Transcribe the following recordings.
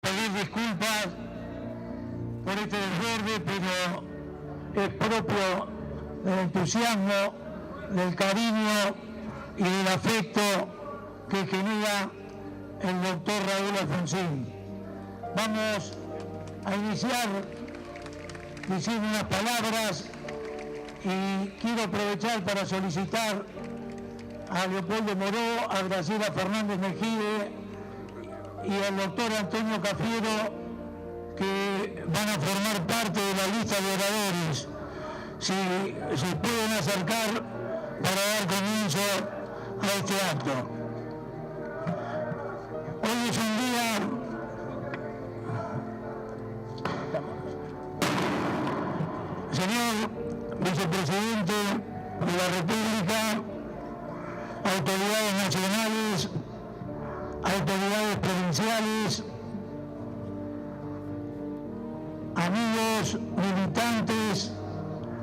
Pedir disculpas por este desborde, pero es propio del entusiasmo, del cariño y del afecto que genera el doctor Raúl Alfonsín. Vamos a iniciar diciendo unas palabras y quiero aprovechar para solicitar a Leopoldo Moró, a Graciela Fernández Mejide y al doctor Antonio Cafiero, que van a formar parte de la lista de oradores, si se pueden acercar para dar comienzo a este acto. Hoy es un día señor vicepresidente de la República, autoridades nacionales, autoridades provinciales, amigos, militantes,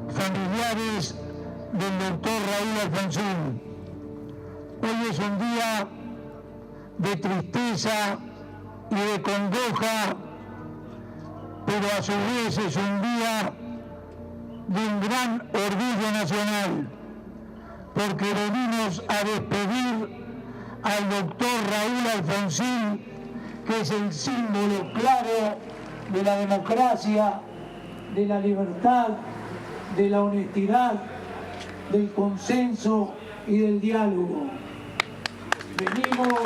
familiares del doctor Raúl Alfonsín. Hoy es un día de tristeza y de congoja, pero a su vez es un día de un gran orgullo nacional, porque venimos a despedir al doctor Raúl Alfonsín, que es el símbolo claro de la democracia, de la libertad, de la honestidad, del consenso y del diálogo. Venimos,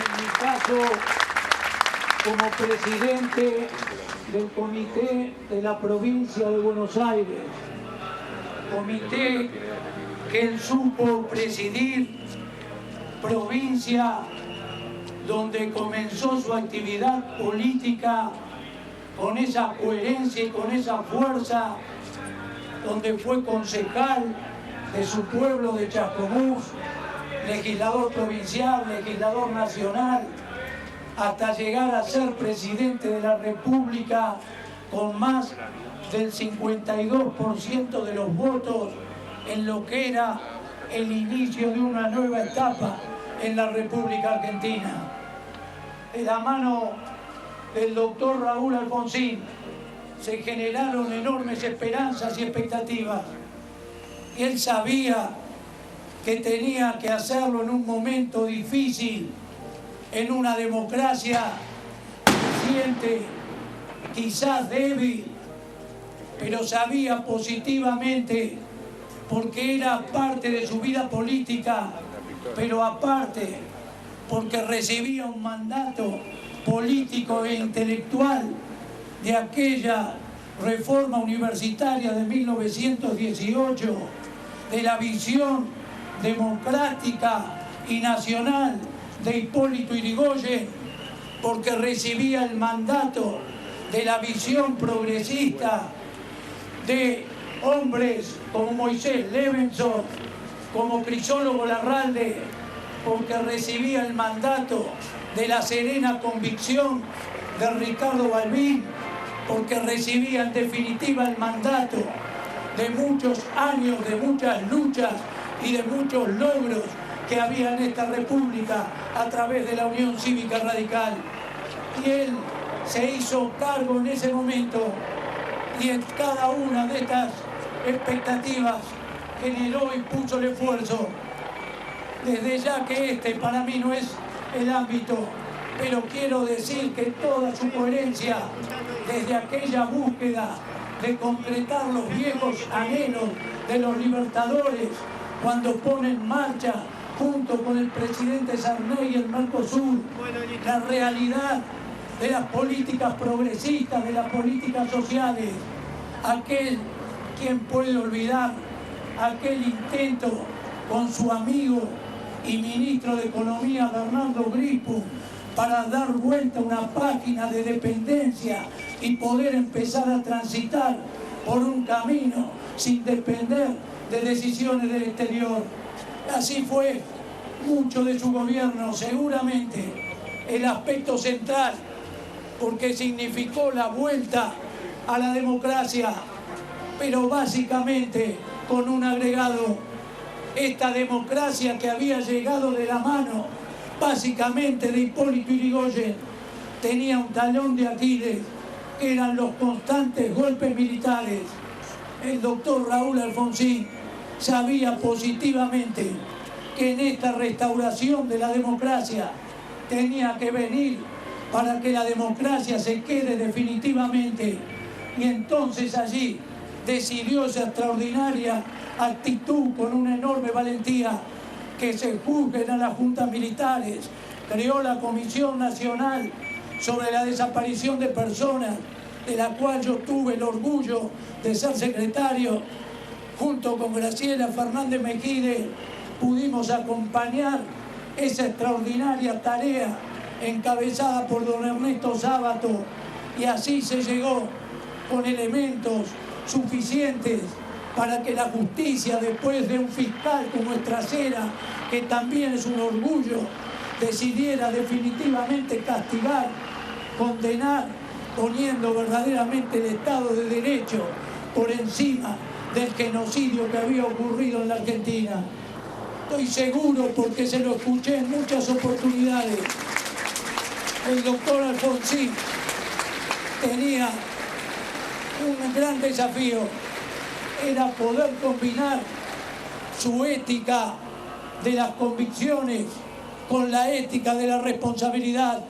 en mi caso, como presidente del Comité de la Provincia de Buenos Aires, comité que él supo presidir, provincia donde comenzó su actividad política con esa coherencia y con esa fuerza, donde fue concejal de su pueblo de Chascomús, legislador provincial, legislador nacional, hasta llegar a ser presidente de la República con más del 52% de los votos en lo que era el inicio de una nueva etapa en la República Argentina. De la mano del doctor Raúl Alfonsín se generaron enormes esperanzas y expectativas. Y él sabía que tenía que hacerlo en un momento difícil, en una democracia reciente, quizás débil, pero sabía positivamente, porque era parte de su vida política, pero aparte porque recibía un mandato político e intelectual de aquella reforma universitaria de 1918, de la visión democrática y nacional de Hipólito Yrigoyen, porque recibía el mandato de la visión progresista de hombres como Moisés Levenson, como Crisólogo Larralde, porque recibía el mandato de la serena convicción de Ricardo Balbín, porque recibía en definitiva el mandato de muchos años, de muchas luchas y de muchos logros que había en esta república a través de la Unión Cívica Radical. Y él se hizo cargo en ese momento y en cada una de estas expectativas generó y puso el esfuerzo. Desde ya que este para mí no es el ámbito, pero quiero decir que toda su coherencia desde aquella búsqueda de concretar los viejos anhelos de los libertadores cuando pone en marcha junto con el presidente Sarney y el Mercosur la realidad de las políticas progresistas, de las políticas sociales. ¿Quién puede olvidar aquel intento con su amigo y ministro de Economía Bernardo Grispo para dar vuelta a una página de dependencia y poder empezar a transitar por un camino sin depender de decisiones del exterior? Así fue mucho de su gobierno, seguramente el aspecto central, porque significó la vuelta a la democracia, pero básicamente con un agregado: esta democracia que había llegado de la mano básicamente de Hipólito Yrigoyen tenía un talón de Aquiles, que eran los constantes golpes militares. El doctor Raúl Alfonsín sabía positivamente que en esta restauración de la democracia tenía que venir para que la democracia se quede definitivamente, y entonces allí decidió esa extraordinaria actitud con una enorme valentía: que se juzguen a las juntas militares. Creó la Comisión Nacional sobre la Desaparición de Personas, de la cual yo tuve el orgullo de ser secretario. Junto con Graciela Fernández Mejide pudimos acompañar esa extraordinaria tarea encabezada por don Ernesto Sábato, y así se llegó con elementos suficientes para que la justicia, después de un fiscal como Estracera, que también es un orgullo, decidiera definitivamente castigar, condenar, poniendo verdaderamente el Estado de Derecho por encima del genocidio que había ocurrido en la Argentina. Estoy seguro, porque se lo escuché en muchas oportunidades, el doctor Alfonsín tenía un gran desafío: era poder combinar su ética de las convicciones con la ética de la responsabilidad.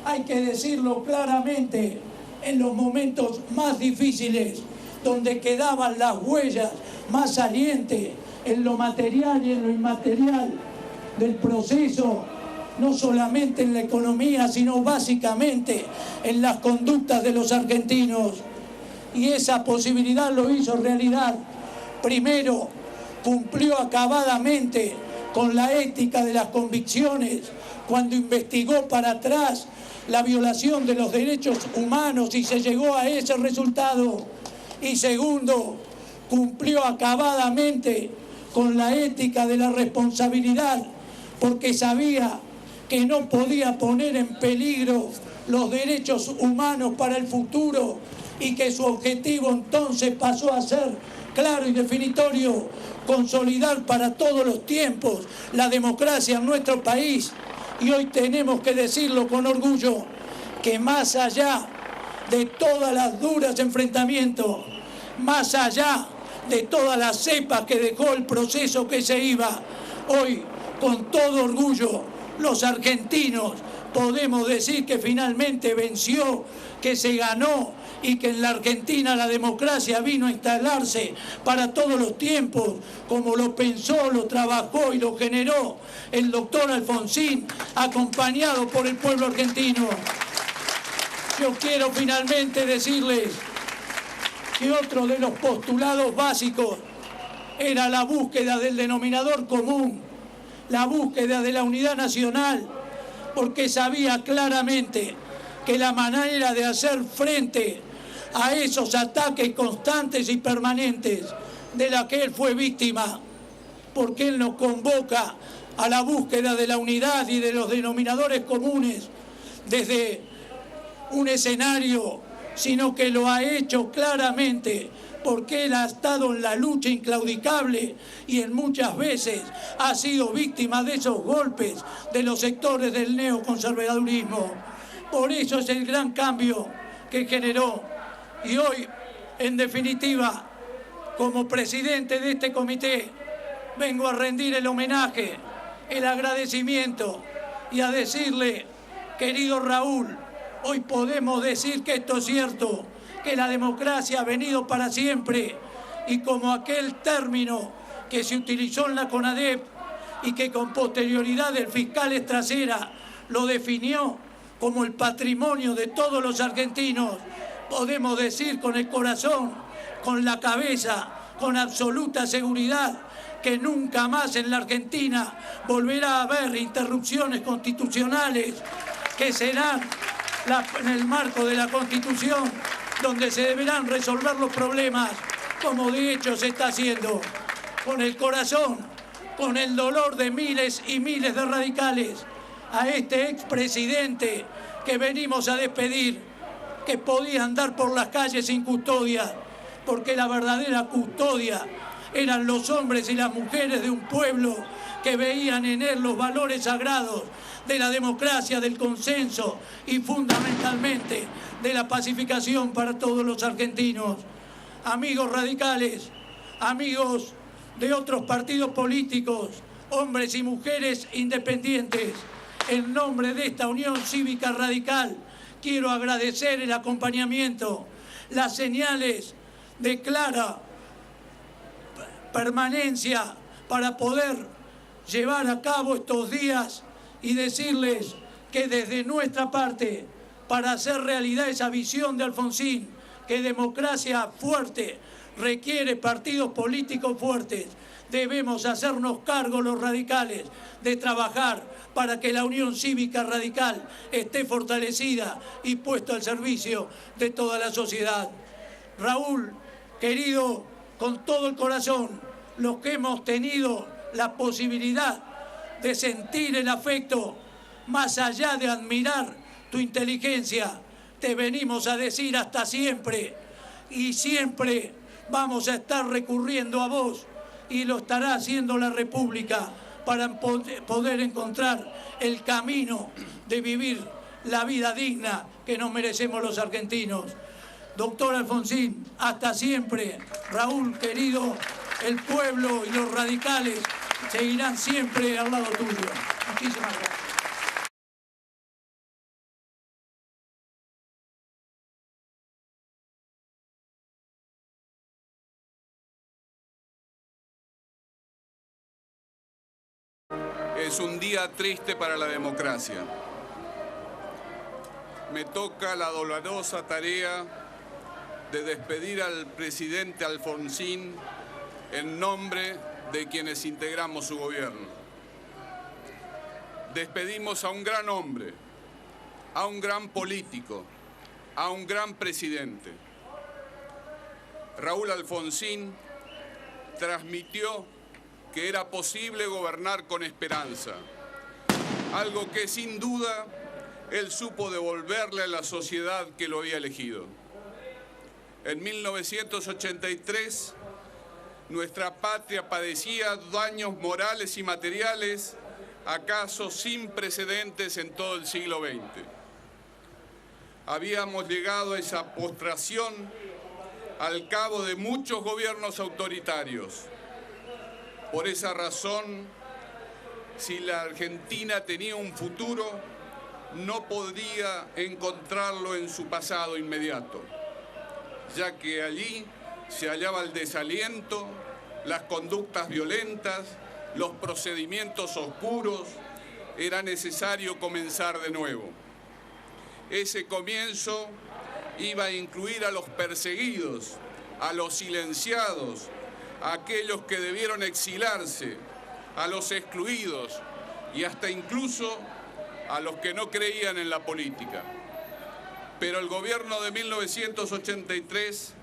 Hay que decirlo claramente, en los momentos más difíciles, donde quedaban las huellas más salientes en lo material y en lo inmaterial del proceso, no solamente en la economía, sino básicamente en las conductas de los argentinos. Y esa posibilidad lo hizo realidad. Primero, cumplió acabadamente con la ética de las convicciones cuando investigó para atrás la violación de los derechos humanos y se llegó a ese resultado. Y segundo, cumplió acabadamente con la ética de la responsabilidad, porque sabía que no podía poner en peligro los derechos humanos para el futuro, y que su objetivo entonces pasó a ser claro y definitorio: consolidar para todos los tiempos la democracia en nuestro país. Y hoy tenemos que decirlo con orgullo, que más allá de todas las duras enfrentamientos, más allá de todas las cepas que dejó el proceso que se iba, hoy con todo orgullo los argentinos podemos decir que finalmente venció, que se ganó, y que en la Argentina la democracia vino a instalarse para todos los tiempos, como lo pensó, lo trabajó y lo generó el doctor Alfonsín, acompañado por el pueblo argentino. Yo quiero finalmente decirles que otro de los postulados básicos era la búsqueda del denominador común, la búsqueda de la unidad nacional, porque sabía claramente que la manera de hacer frente a esos ataques constantes y permanentes de la que él fue víctima, porque él nos convoca a la búsqueda de la unidad y de los denominadores comunes desde un escenario, sino que lo ha hecho claramente porque él ha estado en la lucha inclaudicable y en muchas veces ha sido víctima de esos golpes de los sectores del neoconservadurismo. Por eso es el gran cambio que generó. Y hoy, en definitiva, como presidente de este comité, vengo a rendir el homenaje, el agradecimiento y a decirle, querido Raúl, hoy podemos decir que esto es cierto, que la democracia ha venido para siempre, y como aquel término que se utilizó en la CONADEP y que con posterioridad el fiscal Estracera lo definió como el patrimonio de todos los argentinos, podemos decir con el corazón, con la cabeza, con absoluta seguridad, que nunca más en la Argentina volverá a haber interrupciones constitucionales, que serán en el marco de la Constitución donde se deberán resolver los problemas, como de hecho se está haciendo, con el corazón, con el dolor de miles y miles de radicales, a este expresidente que venimos a despedir, que podía andar por las calles sin custodia, porque la verdadera custodia eran los hombres y las mujeres de un pueblo que veían en él los valores sagrados de la democracia, del consenso y fundamentalmente de la pacificación para todos los argentinos. Amigos radicales, amigos de otros partidos políticos, hombres y mujeres independientes, en nombre de esta Unión Cívica Radical, quiero agradecer el acompañamiento, las señales de clara permanencia para poder llevar a cabo estos días y decirles que desde nuestra parte, para hacer realidad esa visión de Alfonsín, que democracia fuerte requiere partidos políticos fuertes, debemos hacernos cargo los radicales de trabajar para que la Unión Cívica Radical esté fortalecida y puesta al servicio de toda la sociedad. Raúl, querido, con todo el corazón, los que hemos tenido la posibilidad de sentir el afecto, más allá de admirar tu inteligencia, te venimos a decir hasta siempre, y siempre vamos a estar recurriendo a vos, y lo estará haciendo la República para poder encontrar el camino de vivir la vida digna que nos merecemos los argentinos. Doctor Alfonsín, hasta siempre. Raúl, querido, el pueblo y los radicales seguirán siempre al lado tuyo. Muchísimas gracias. Es un día triste para la democracia. Me toca la dolorosa tarea de despedir al presidente Alfonsín en nombre de quienes integramos su gobierno. Despedimos a un gran hombre, a un gran político, a un gran presidente. Raúl Alfonsín transmitió que era posible gobernar con esperanza, algo que sin duda él supo devolverle a la sociedad que lo había elegido. En 1983, nuestra patria padecía daños morales y materiales, acaso sin precedentes en todo el siglo XX. Habíamos llegado a esa postración al cabo de muchos gobiernos autoritarios. Por esa razón, si la Argentina tenía un futuro, no podría encontrarlo en su pasado inmediato, ya que allí se hallaba el desaliento, las conductas violentas, los procedimientos oscuros. Era necesario comenzar de nuevo. Ese comienzo iba a incluir a los perseguidos, a los silenciados, a aquellos que debieron exilarse, a los excluidos y hasta incluso a los que no creían en la política. Pero el gobierno de 1983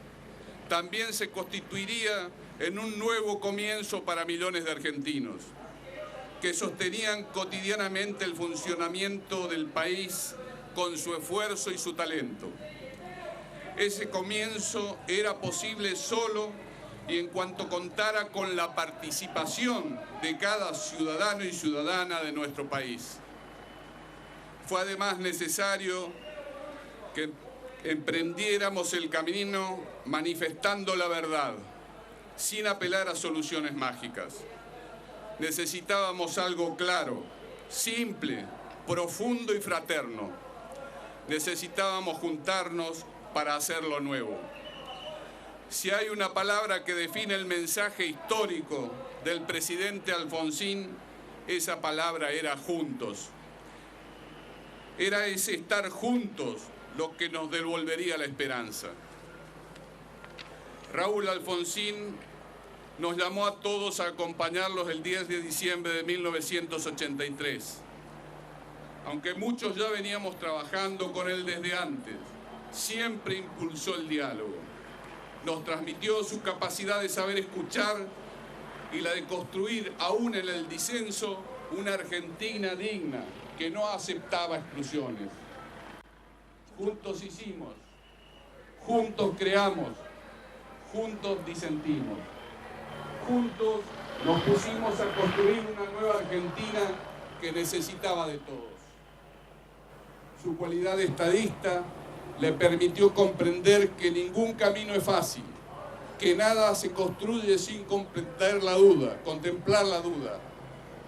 también se constituiría en un nuevo comienzo para millones de argentinos, que sostenían cotidianamente el funcionamiento del país con su esfuerzo y su talento. Ese comienzo era posible solo y en cuanto contara con la participación de cada ciudadano y ciudadana de nuestro país. Fue además necesario que emprendiéramos el camino manifestando la verdad, sin apelar a soluciones mágicas. Necesitábamos algo claro, simple, profundo y fraterno. Necesitábamos juntarnos para hacerlo nuevo. Si hay una palabra que define el mensaje histórico del presidente Alfonsín, esa palabra era juntos. Era ese estar juntos lo que nos devolvería la esperanza. Raúl Alfonsín nos llamó a todos a acompañarlos el 10 de diciembre de 1983. Aunque muchos ya veníamos trabajando con él desde antes, siempre impulsó el diálogo. Nos transmitió su capacidad de saber escuchar y la de construir, aún en el disenso, una Argentina digna que no aceptaba exclusiones. Juntos hicimos, juntos creamos, juntos disentimos. Juntos nos pusimos a construir una nueva Argentina que necesitaba de todos. Su cualidad de estadista le permitió comprender que ningún camino es fácil, que nada se construye sin contemplar la duda,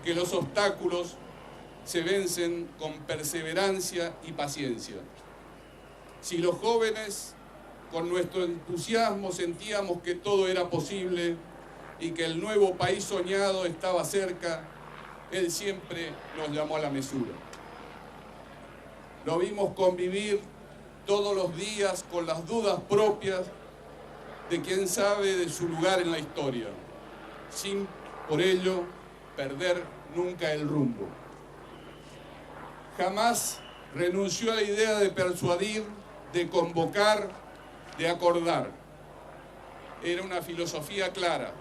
que los obstáculos se vencen con perseverancia y paciencia. Si los jóvenes, con nuestro entusiasmo, sentíamos que todo era posible y que el nuevo país soñado estaba cerca, él siempre nos llamó a la mesura. Lo vimos convivir todos los días con las dudas propias de quien sabe de su lugar en la historia, sin por ello perder nunca el rumbo. Jamás renunció a la idea de persuadir, de convocar, de acordar. Era una filosofía clara.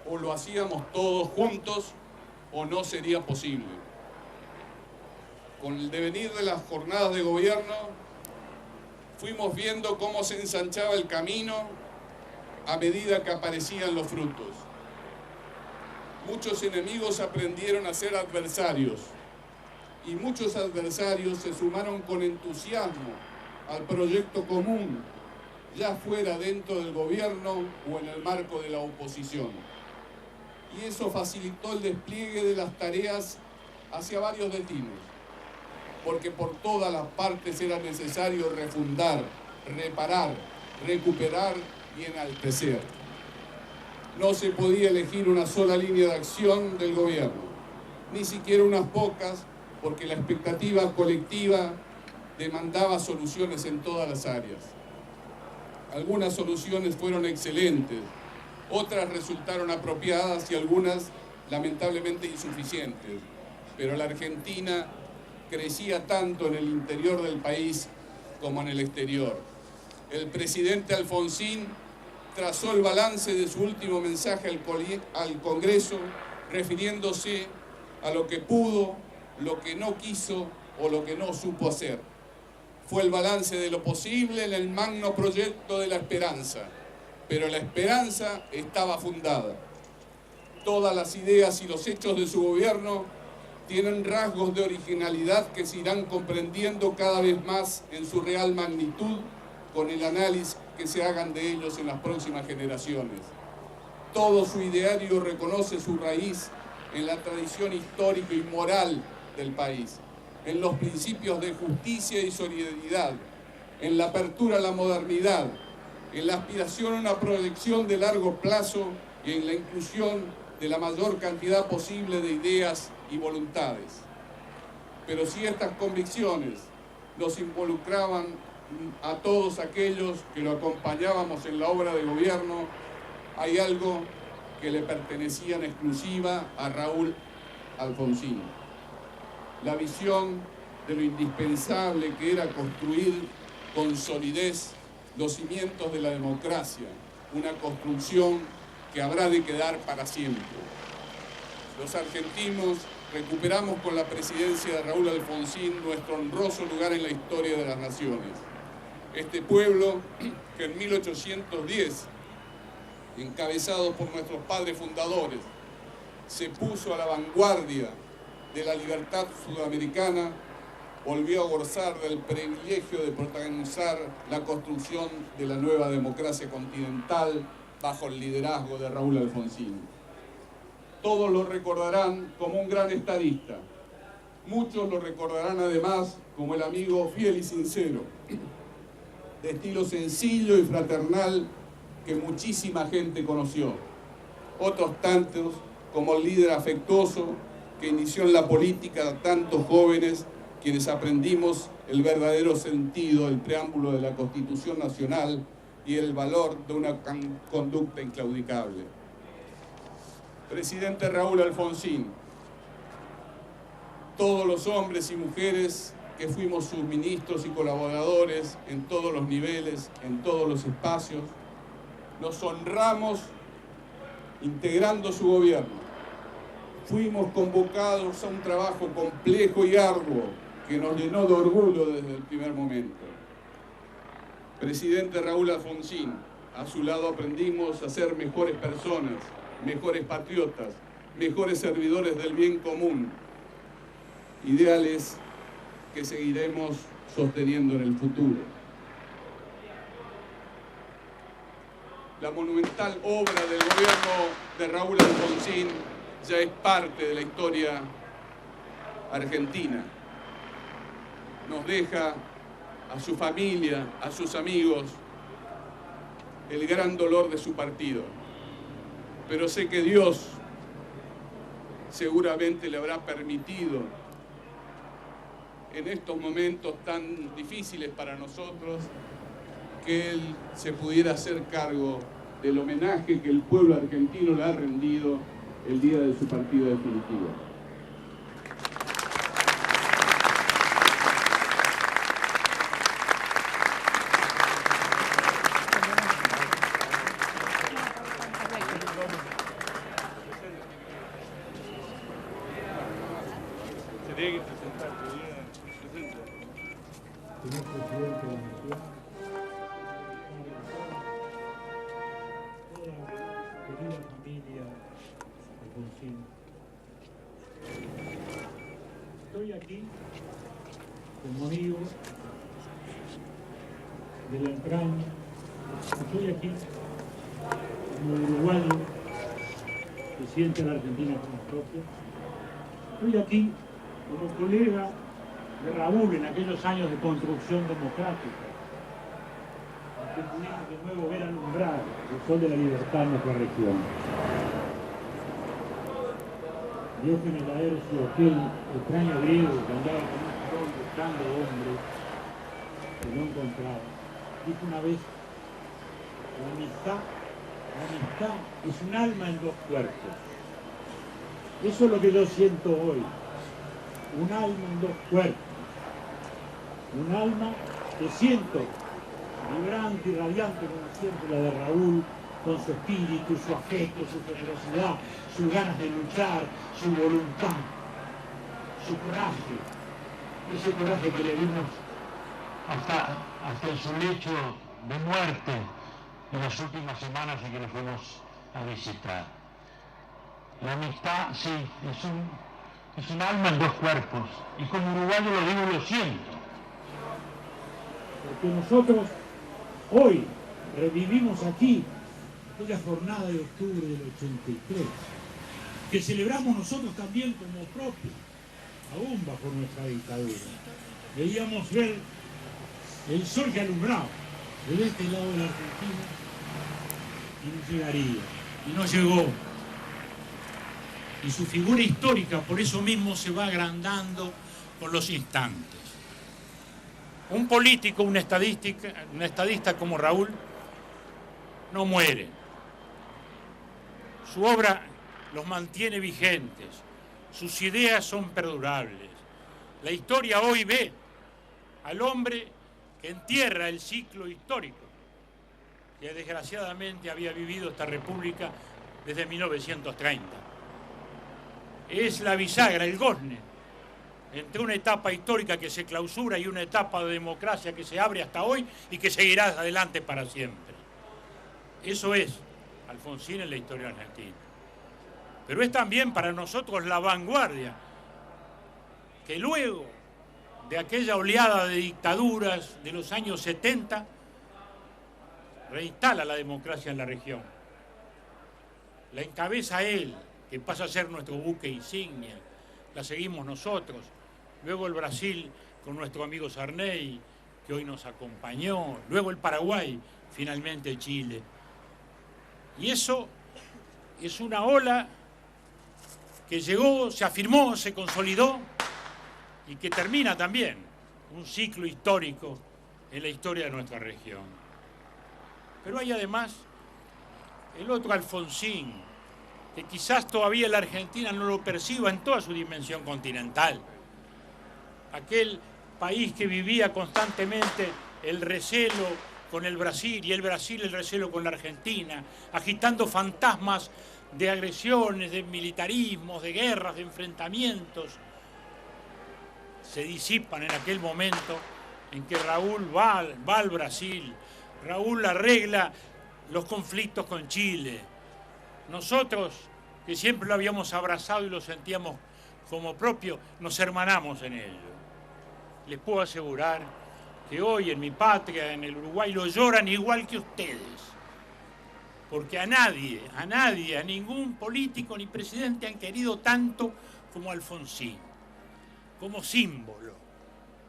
O lo hacíamos todos juntos o no sería posible. Con el devenir de las jornadas de gobierno, fuimos viendo cómo se ensanchaba el camino a medida que aparecían los frutos. Muchos enemigos aprendieron a ser adversarios y muchos adversarios se sumaron con entusiasmo al proyecto común, ya fuera dentro del gobierno o en el marco de la oposición. Y eso facilitó el despliegue de las tareas hacia varios destinos, porque por todas las partes era necesario refundar, reparar, recuperar y enaltecer. No se podía elegir una sola línea de acción del gobierno, ni siquiera unas pocas, porque la expectativa colectiva demandaba soluciones en todas las áreas. Algunas soluciones fueron excelentes, otras resultaron apropiadas y algunas lamentablemente insuficientes, pero la Argentina crecía tanto en el interior del país como en el exterior. El presidente Alfonsín trazó el balance de su último mensaje al Congreso, refiriéndose a lo que pudo, lo que no quiso o lo que no supo hacer. Fue el balance de lo posible en el magno proyecto de la esperanza, pero la esperanza estaba fundada. Todas las ideas y los hechos de su gobierno tienen rasgos de originalidad que se irán comprendiendo cada vez más en su real magnitud con el análisis que se hagan de ellos en las próximas generaciones. Todo su ideario reconoce su raíz en la tradición histórica y moral del país, en los principios de justicia y solidaridad, en la apertura a la modernidad, en la aspiración a una proyección de largo plazo y en la inclusión de la mayor cantidad posible de ideas y voluntades. Pero si estas convicciones nos involucraban a todos aquellos que lo acompañábamos en la obra de gobierno, hay algo que le pertenecía en exclusiva a Raúl Alfonsín. la visión de lo indispensable que era construir con solidez los cimientos de la democracia, una construcción que habrá de quedar para siempre. Los argentinos recuperamos con la presidencia de Raúl Alfonsín nuestro honroso lugar en la historia de las naciones. Este pueblo que en 1810, encabezado por nuestros padres fundadores, se puso a la vanguardia de la libertad sudamericana, volvió a gozar del privilegio de protagonizar la construcción de la nueva democracia continental bajo el liderazgo de Raúl Alfonsín. Todos lo recordarán como un gran estadista. Muchos lo recordarán además como el amigo fiel y sincero, de estilo sencillo y fraternal que muchísima gente conoció. Otros tantos como el líder afectuoso que inició en la política a tantos jóvenes quienes aprendimos el verdadero sentido del preámbulo de la Constitución Nacional y el valor de una conducta inclaudicable. Presidente Raúl Alfonsín, todos los hombres y mujeres que fuimos sus ministros y colaboradores en todos los niveles, en todos los espacios, nos honramos integrando su gobierno. Fuimos convocados a un trabajo complejo y arduo que nos llenó de orgullo desde el primer momento. Presidente Raúl Alfonsín, a su lado aprendimos a ser mejores personas, mejores patriotas, mejores servidores del bien común, ideales que seguiremos sosteniendo en el futuro. La monumental obra del gobierno de Raúl Alfonsín ya es parte de la historia argentina. Nos deja a su familia, a sus amigos, el gran dolor de su partido. Pero sé que Dios seguramente le habrá permitido en estos momentos tan difíciles para nosotros que Él se pudiera hacer cargo del homenaje que el pueblo argentino le ha rendido el día de su partida definitiva. Estoy aquí como amigo de la entraña, estoy aquí como uruguayo que siente a la Argentina como propia, estoy aquí como colega de Raúl en aquellos años de construcción democrática, en que pudimos de nuevo ver alumbrar el sol de la libertad en nuestra región. Diógenes Laercio, aquel extraño griego que andaba con un farol buscando hombres que no encontraba, dijo una vez: la amistad es un alma en dos cuerpos. Eso es lo que yo siento hoy, un alma en dos cuerpos, un alma que siento vibrante y radiante como siempre la de Raúl, con su espíritu, su afecto, su generosidad, sus ganas de luchar, su voluntad, su coraje, ese coraje que le vimos hasta en su lecho de muerte en las últimas semanas en que le fuimos a visitar. La amistad, sí, es un alma en dos cuerpos, y como uruguayo lo digo y lo siento. Porque nosotros hoy revivimos aquí aquella jornada de octubre del 83, que celebramos nosotros también como propia, aún bajo nuestra dictadura. Veíamos ver el sol que alumbraba de este lado de la Argentina y no llegaría, y no llegó. Y su figura histórica por eso mismo se va agrandando con los instantes. Un político, un estadista como Raúl no muere. Su obra los mantiene vigentes, sus ideas son perdurables, La historia hoy ve al hombre que entierra el ciclo histórico que desgraciadamente había vivido esta república desde 1930. Es la bisagra, el gozne, entre una etapa histórica que se clausura y una etapa de democracia que se abre hasta hoy y que seguirá adelante para siempre. Eso es Alfonsín en la historia argentina. Pero es también para nosotros la vanguardia, que luego de aquella oleada de dictaduras de los años 70, reinstala la democracia en la región. La encabeza él, que pasa a ser nuestro buque insignia, la seguimos nosotros. Luego el Brasil con nuestro amigo Sarney, que hoy nos acompañó. Luego el Paraguay, finalmente Chile. Y eso es una ola que llegó, se afirmó, se consolidó y que termina también un ciclo histórico en la historia de nuestra región. Pero hay además el otro Alfonsín, que quizás todavía la Argentina no lo perciba en toda su dimensión continental. Aquel país que vivía constantemente el recelo con el Brasil y el Brasil el recelo con la Argentina, agitando fantasmas de agresiones, de militarismos, de guerras, de enfrentamientos, se disipan en aquel momento en que Raúl va al Brasil. Raúl arregla los conflictos con Chile. Nosotros, que siempre lo habíamos abrazado y lo sentíamos como propio, nos hermanamos en ello. Les puedo asegurar que hoy en mi patria, en el Uruguay, lo lloran igual que ustedes. Porque a nadie, a ningún político ni presidente han querido tanto como Alfonsín, como símbolo,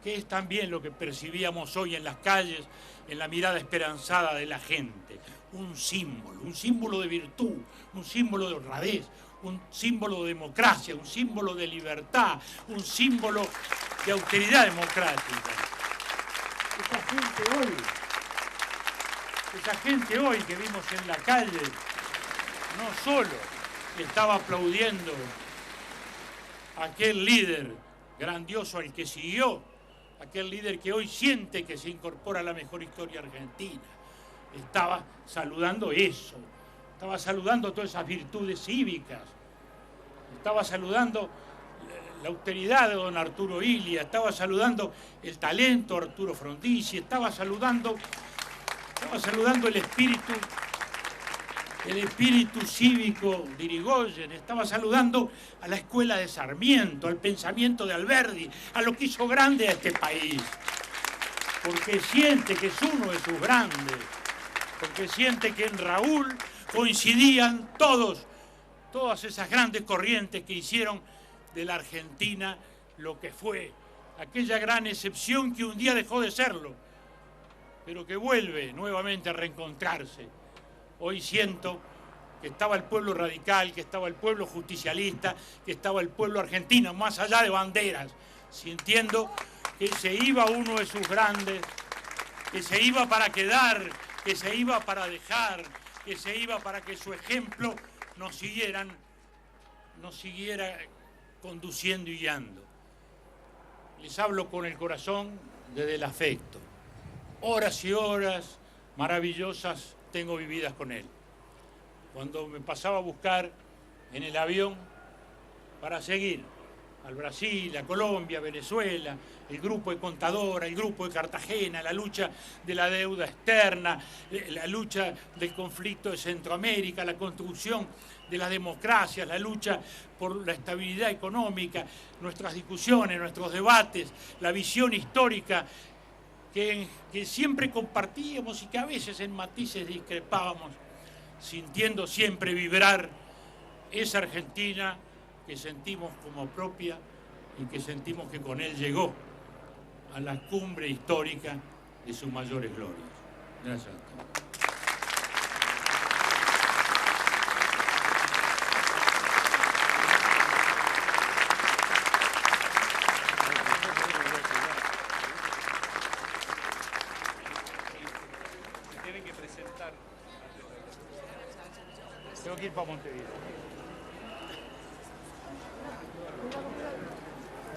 que es también lo que percibíamos hoy en las calles, en la mirada esperanzada de la gente. Un símbolo de virtud, un símbolo de honradez, un símbolo de democracia, un símbolo de libertad, un símbolo de austeridad democrática. Esa gente hoy que vimos en la calle, no solo estaba aplaudiendo a aquel líder grandioso al que siguió, aquel líder que hoy siente que se incorpora a la mejor historia argentina. Estaba saludando eso, estaba saludando todas esas virtudes cívicas, estaba saludando la austeridad de don Arturo Illia, estaba saludando el talento de Arturo Frondizi, estaba saludando el espíritu cívico de Irigoyen, estaba saludando a la escuela de Sarmiento, al pensamiento de Alberdi, a lo que hizo grande a este país, porque siente que es uno de sus grandes, porque siente que en Raúl coincidían todas esas grandes corrientes que hicieron de la Argentina lo que fue, aquella gran excepción que un día dejó de serlo, pero que vuelve nuevamente a reencontrarse. Hoy siento que estaba el pueblo radical, que estaba el pueblo justicialista, que estaba el pueblo argentino, más allá de banderas, sintiendo que se iba uno de sus grandes, que se iba para quedar, que se iba para dejar, que se iba para que su ejemplo nos siguiera conduciendo y guiando. Les hablo con el corazón desde el afecto. Horas y horas maravillosas tengo vividas con él. Cuando me pasaba a buscar en el avión para seguir al Brasil, a Colombia, a Venezuela, el grupo de Contadora, el grupo de Cartagena, la lucha de la deuda externa, la lucha del conflicto de Centroamérica, la construcción de las democracias, la lucha por la estabilidad económica, nuestras discusiones, nuestros debates, la visión histórica que siempre compartíamos y que a veces en matices discrepábamos, sintiendo siempre vibrar esa Argentina que sentimos como propia y que sentimos que con él llegó a la cumbre histórica de sus mayores glorias. Gracias a todos. Tengo que ir para Montevideo.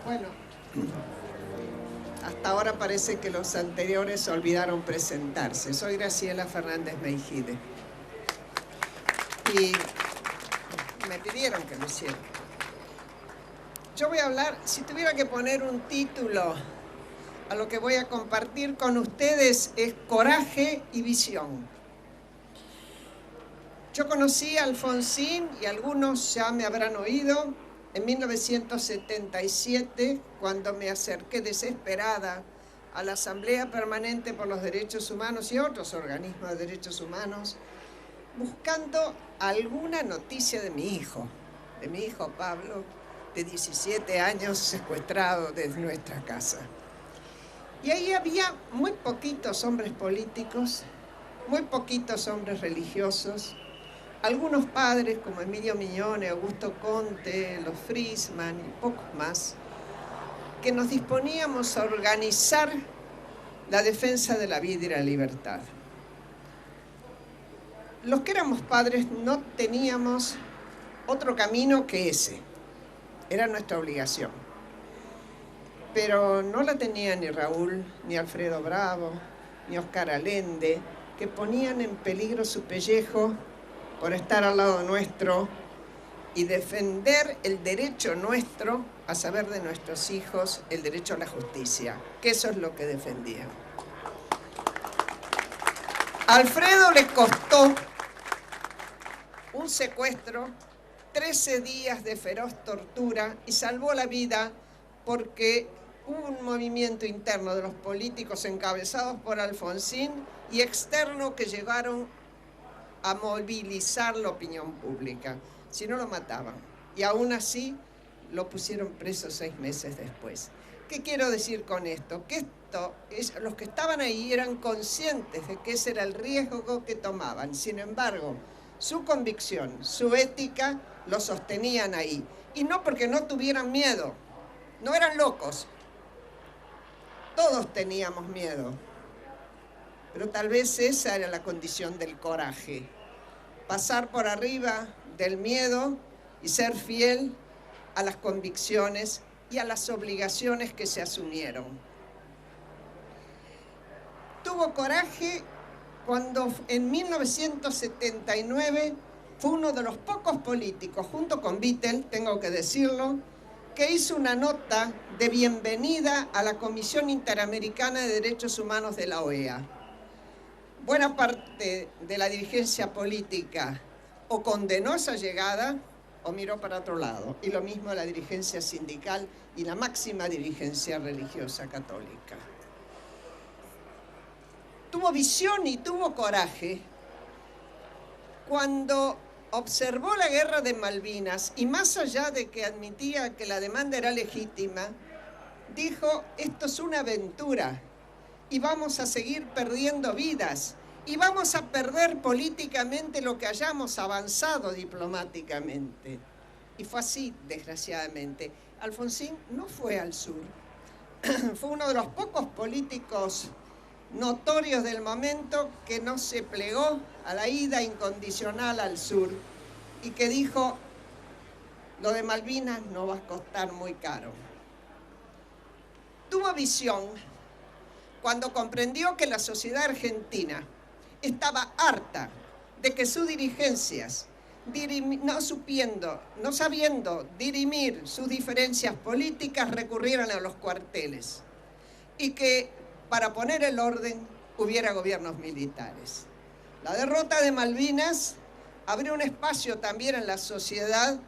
Bueno. Hasta ahora parece que los anteriores olvidaron presentarse. Soy Graciela Fernández Meijide. Y me pidieron que lo hiciera. Yo voy a hablar, si tuviera que poner un título a lo que voy a compartir con ustedes, es Coraje y Visión. Yo conocí a Alfonsín, y algunos ya me habrán oído, en 1977, cuando me acerqué desesperada a la Asamblea Permanente por los Derechos Humanos y otros organismos de derechos humanos, buscando alguna noticia de mi hijo Pablo, de 17 años, secuestrado desde nuestra casa. Y ahí había muy poquitos hombres políticos, muy poquitos hombres religiosos, algunos padres como Emilio Mignone, Augusto Conte, los Friesman y pocos más, que nos disponíamos a organizar la defensa de la vida y la libertad. Los que éramos padres no teníamos otro camino que ese, era nuestra obligación. Pero no la tenía ni Raúl, ni Alfredo Bravo, ni Oscar Allende, que ponían en peligro su pellejo por estar al lado nuestro y defender el derecho nuestro a saber de nuestros hijos, el derecho a la justicia, que eso es lo que defendían. A Alfredo le costó un secuestro, 13 días de feroz tortura, y salvó la vida porque hubo un movimiento interno de los políticos encabezados por Alfonsín y externo que llegaron a movilizar la opinión pública. Si no, lo mataban. Y aún así lo pusieron preso 6 meses después. ¿Qué quiero decir con esto? Que los que estaban ahí eran conscientes de que ese era el riesgo que tomaban. Sin embargo, su convicción, su ética, lo sostenían ahí. Y no porque no tuvieran miedo. No eran locos. Todos teníamos miedo. Pero tal vez esa era la condición del coraje. Pasar por arriba del miedo y ser fiel a las convicciones y a las obligaciones que se asumieron. Tuvo coraje cuando en 1979 fue uno de los pocos políticos, junto con Vittel, tengo que decirlo, que hizo una nota de bienvenida a la Comisión Interamericana de Derechos Humanos de la OEA. Buena parte de la dirigencia política o condenó esa llegada o miró para otro lado. Y lo mismo la dirigencia sindical y la máxima dirigencia religiosa católica. Tuvo visión y tuvo coraje cuando observó la guerra de Malvinas y, más allá de que admitía que la demanda era legítima, dijo: esto es una aventura y vamos a seguir perdiendo vidas y vamos a perder políticamente lo que hayamos avanzado diplomáticamente. Y fue así, desgraciadamente. Alfonsín no fue al sur. Fue uno de los pocos políticos notorios del momento que no se plegó a la ida incondicional al sur y que dijo: lo de Malvinas no va a costar muy caro. Tuvo visión cuando comprendió que la sociedad argentina estaba harta de que sus dirigencias, no sabiendo dirimir sus diferencias políticas, recurrieran a los cuarteles y que para poner el orden hubiera gobiernos militares. La derrota de Malvinas abrió un espacio también en la sociedad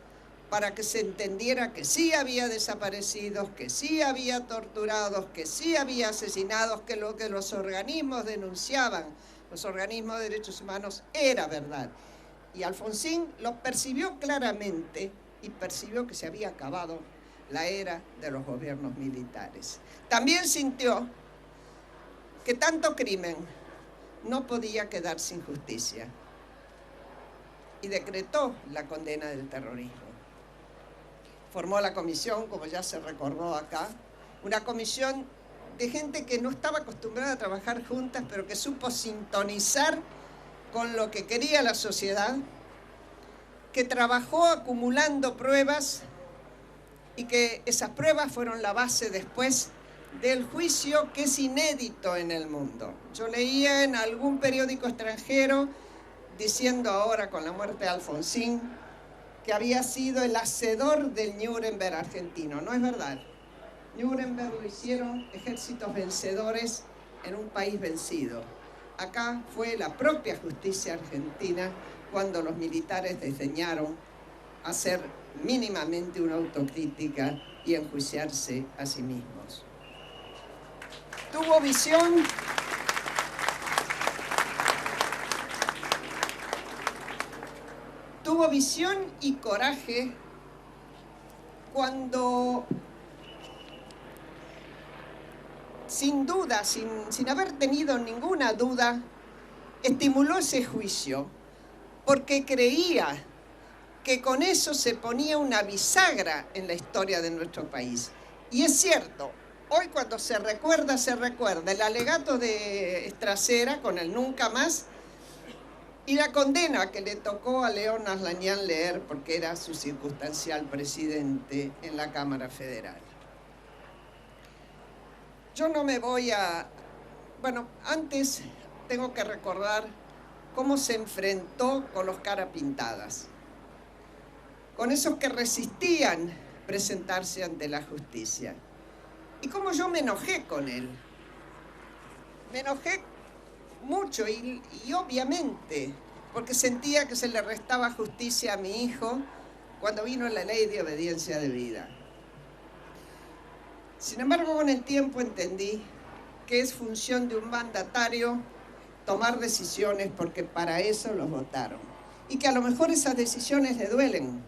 para que se entendiera que sí había desaparecidos, que sí había torturados, que sí había asesinados, que lo que los organismos denunciaban, los organismos de derechos humanos, era verdad. Y Alfonsín lo percibió claramente y percibió que se había acabado la era de los gobiernos militares. También sintió que tanto crimen no podía quedar sin justicia y decretó la condena del terrorismo. Formó la comisión, como ya se recordó acá, una comisión de gente que no estaba acostumbrada a trabajar juntas, pero que supo sintonizar con lo que quería la sociedad, que trabajó acumulando pruebas y que esas pruebas fueron la base después del juicio que es inédito en el mundo. Yo leía en algún periódico extranjero diciendo ahora con la muerte de Alfonsín que había sido el hacedor del Nuremberg argentino. No es verdad. Nuremberg lo hicieron ejércitos vencedores en un país vencido. Acá fue la propia justicia argentina cuando los militares desdeñaron hacer mínimamente una autocrítica y enjuiciarse a sí mismos. Tuvo visión y coraje cuando, sin duda, sin haber tenido ninguna duda, estimuló ese juicio, porque creía que con eso se ponía una bisagra en la historia de nuestro país. Y es cierto, hoy cuando se recuerda el alegato de Estracera con el nunca más y la condena que le tocó a León Aslañán leer porque era su circunstancial presidente en la Cámara Federal. Yo no me voy a... Bueno, antes tengo que recordar cómo se enfrentó con los caras pintadas, con esos que resistían presentarse ante la justicia. Y cómo yo me enojé con él. Me enojé mucho y obviamente, porque sentía que se le restaba justicia a mi hijo cuando vino la ley de obediencia debida. Sin embargo, con el tiempo entendí que es función de un mandatario tomar decisiones porque para eso los votaron. Y que a lo mejor esas decisiones le duelen,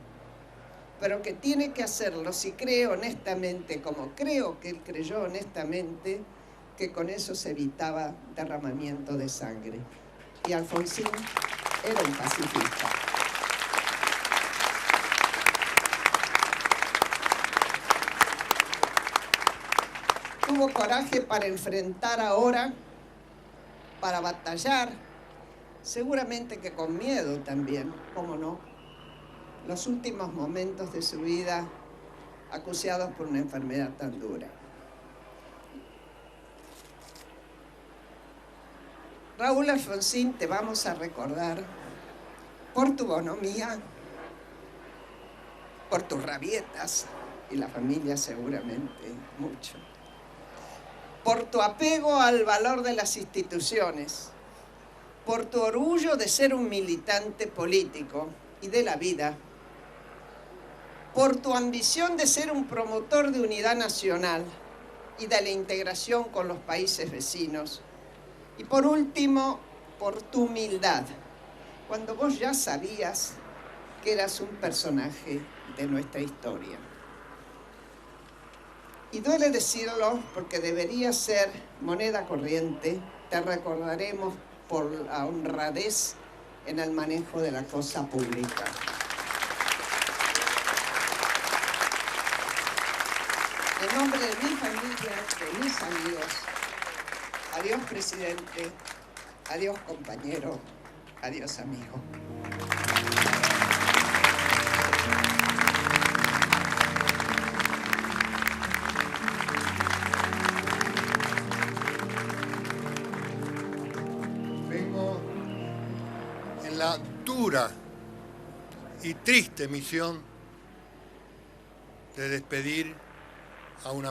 pero que tiene que hacerlo si cree honestamente, como creo que él creyó honestamente, que con eso se evitaba derramamiento de sangre. Y Alfonsín era un pacifista. Tuvo coraje para enfrentar ahora, para batallar, seguramente que con miedo también, cómo no, los últimos momentos de su vida acuciados por una enfermedad tan dura. Raúl Alfonsín, te vamos a recordar por tu bonomía, por tus rabietas, y la familia seguramente mucho, por tu apego al valor de las instituciones, por tu orgullo de ser un militante político y de la vida, por tu ambición de ser un promotor de unidad nacional y de la integración con los países vecinos, y por último, por tu humildad, cuando vos ya sabías que eras un personaje de nuestra historia. Y duele decirlo porque debería ser moneda corriente, te recordaremos por la honradez en el manejo de la cosa pública. En nombre de mi familia, de mis amigos, adiós presidente, adiós compañero, adiós amigo. Vengo en la dura y triste misión de despedir a un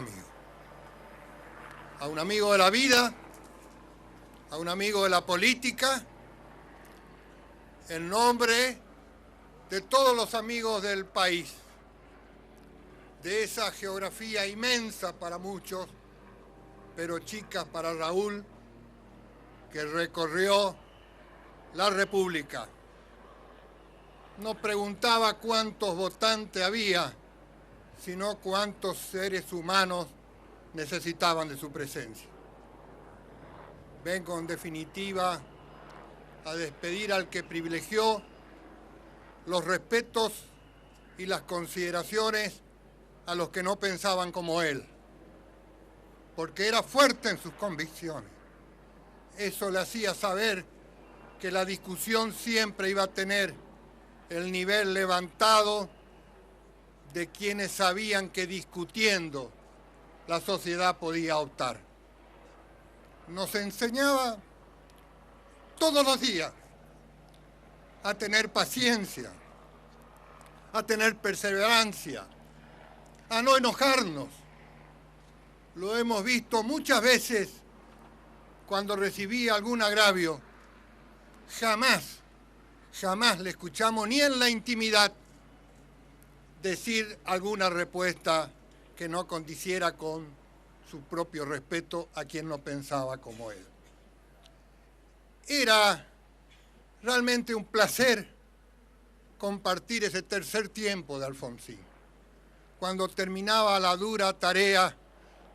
amigo de la vida, a un amigo de la política, en nombre de todos los amigos del país, de esa geografía inmensa para muchos, pero chica para Raúl, que recorrió la República. No preguntaba cuántos votantes había, sino cuántos seres humanos necesitaban de su presencia. Vengo en definitiva a despedir al que privilegió los respetos y las consideraciones a los que no pensaban como él, porque era fuerte en sus convicciones. Eso le hacía saber que la discusión siempre iba a tener el nivel levantado de quienes sabían que discutiendo la sociedad podía optar. Nos enseñaba todos los días a tener paciencia, a tener perseverancia, a no enojarnos. Lo hemos visto muchas veces cuando recibía algún agravio. Jamás le escuchamos ni en la intimidad decir alguna respuesta que no condiciera con su propio respeto a quien no pensaba como él. Era realmente un placer compartir ese tercer tiempo de Alfonsín. Cuando terminaba la dura tarea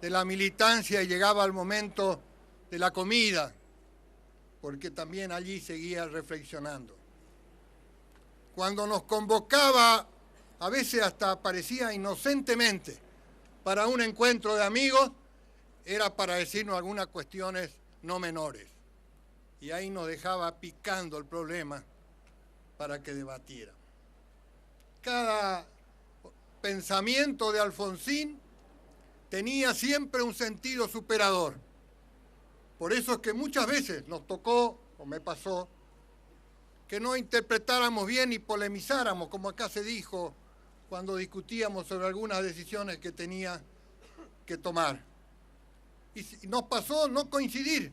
de la militancia y llegaba el momento de la comida, porque también allí seguía reflexionando. Cuando nos convocaba, a veces hasta parecía inocentemente, para un encuentro de amigos, era para decirnos algunas cuestiones no menores. Y ahí nos dejaba picando el problema para que debatiera. Cada pensamiento de Alfonsín tenía siempre un sentido superador. Por eso es que muchas veces nos tocó, o me pasó, que no interpretáramos bien y polemizáramos, como acá se dijo, cuando discutíamos sobre algunas decisiones que tenía que tomar. Y nos pasó no coincidir.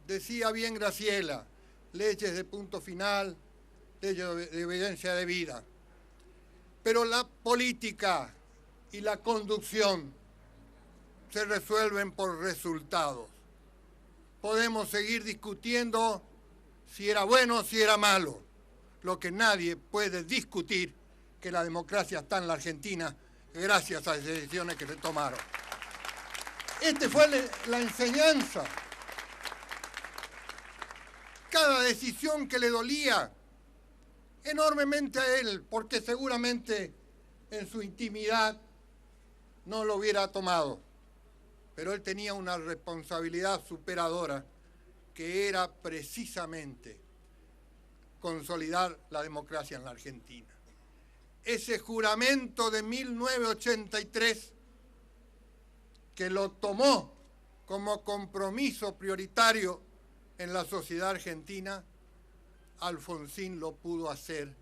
Decía bien Graciela, leyes de punto final, leyes de evidencia de vida. Pero la política y la conducción se resuelven por resultados. Podemos seguir discutiendo si era bueno o si era malo. Lo que nadie puede discutir que la democracia está en la Argentina gracias a las decisiones que se tomaron. Esta fue la enseñanza. Cada decisión que le dolía enormemente a él, porque seguramente en su intimidad no lo hubiera tomado. Pero él tenía una responsabilidad superadora que era precisamente consolidar la democracia en la Argentina. Ese juramento de 1983, que lo tomó como compromiso prioritario en la sociedad argentina, Alfonsín lo pudo hacer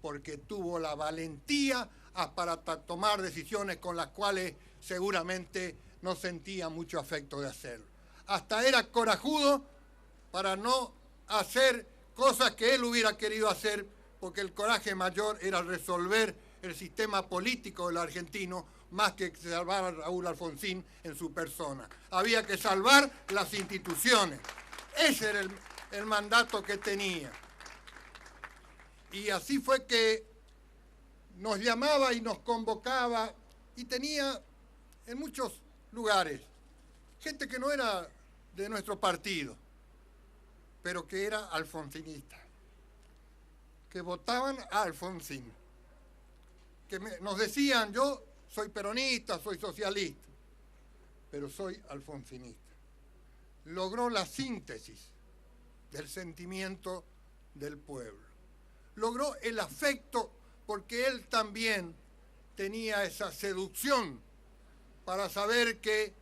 porque tuvo la valentía para tomar decisiones con las cuales seguramente no sentía mucho afecto de hacerlo. Hasta era corajudo para no hacer cosas que él hubiera querido hacer, porque el coraje mayor era resolver el sistema político del argentino más que salvar a Raúl Alfonsín en su persona. Había que salvar las instituciones. Ese era el mandato que tenía. Y así fue que nos llamaba y nos convocaba y tenía en muchos lugares gente que no era de nuestro partido, pero que era alfonsinista, que votaban a Alfonsín, que nos decían, yo soy peronista, soy socialista, pero soy alfonsinista. Logró la síntesis del sentimiento del pueblo. Logró el afecto porque él también tenía esa seducción para saber que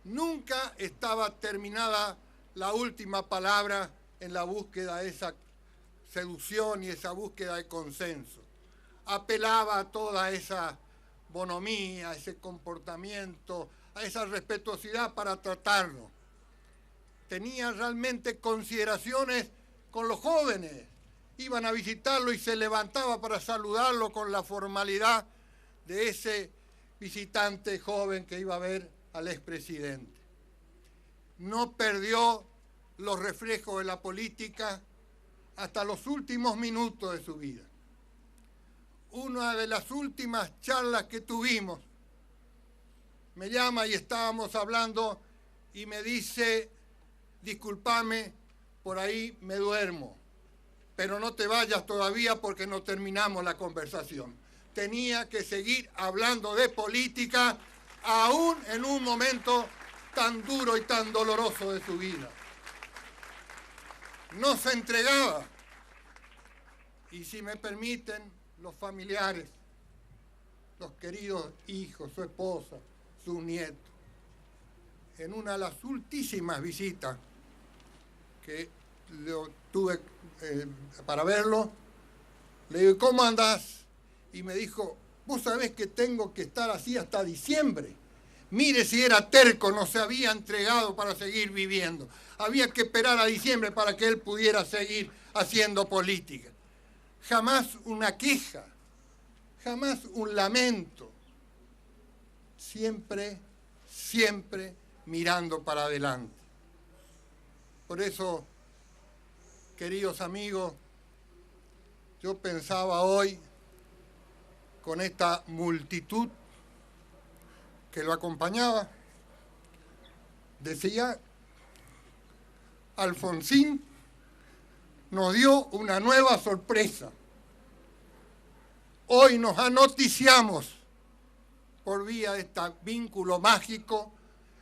nunca estaba terminada la última palabra en la búsqueda de esa seducción y esa búsqueda de consenso. Apelaba a toda esa bonomía, a ese comportamiento, a esa respetuosidad para tratarnos. Tenía realmente consideraciones con los jóvenes. Iban a visitarlo y se levantaba para saludarlo con la formalidad de ese visitante joven que iba a ver al expresidente. No perdió los reflejos de la política hasta los últimos minutos de su vida. Una de las últimas charlas que tuvimos, me llama y estábamos hablando y me dice, discúlpame, por ahí me duermo, pero no te vayas todavía porque no terminamos la conversación. Tenía que seguir hablando de política aún en un momento tan duro y tan doloroso de su vida. No se entregaba. Y si me permiten, los familiares los queridos hijos, su esposa, sus nietos. En una de las ultísimas visitas que tuve para verlo, le digo, ¿cómo andás? Y me dijo, vos sabés que tengo que estar así hasta diciembre. Mire si era terco, no se había entregado para seguir viviendo. Había que esperar a diciembre para que él pudiera seguir haciendo política. Jamás una queja, jamás un lamento. Siempre, siempre mirando para adelante. Por eso, queridos amigos, yo pensaba hoy, con esta multitud que lo acompañaba, decía, Alfonsín nos dio una nueva sorpresa. Hoy nos anoticiamos por vía de este vínculo mágico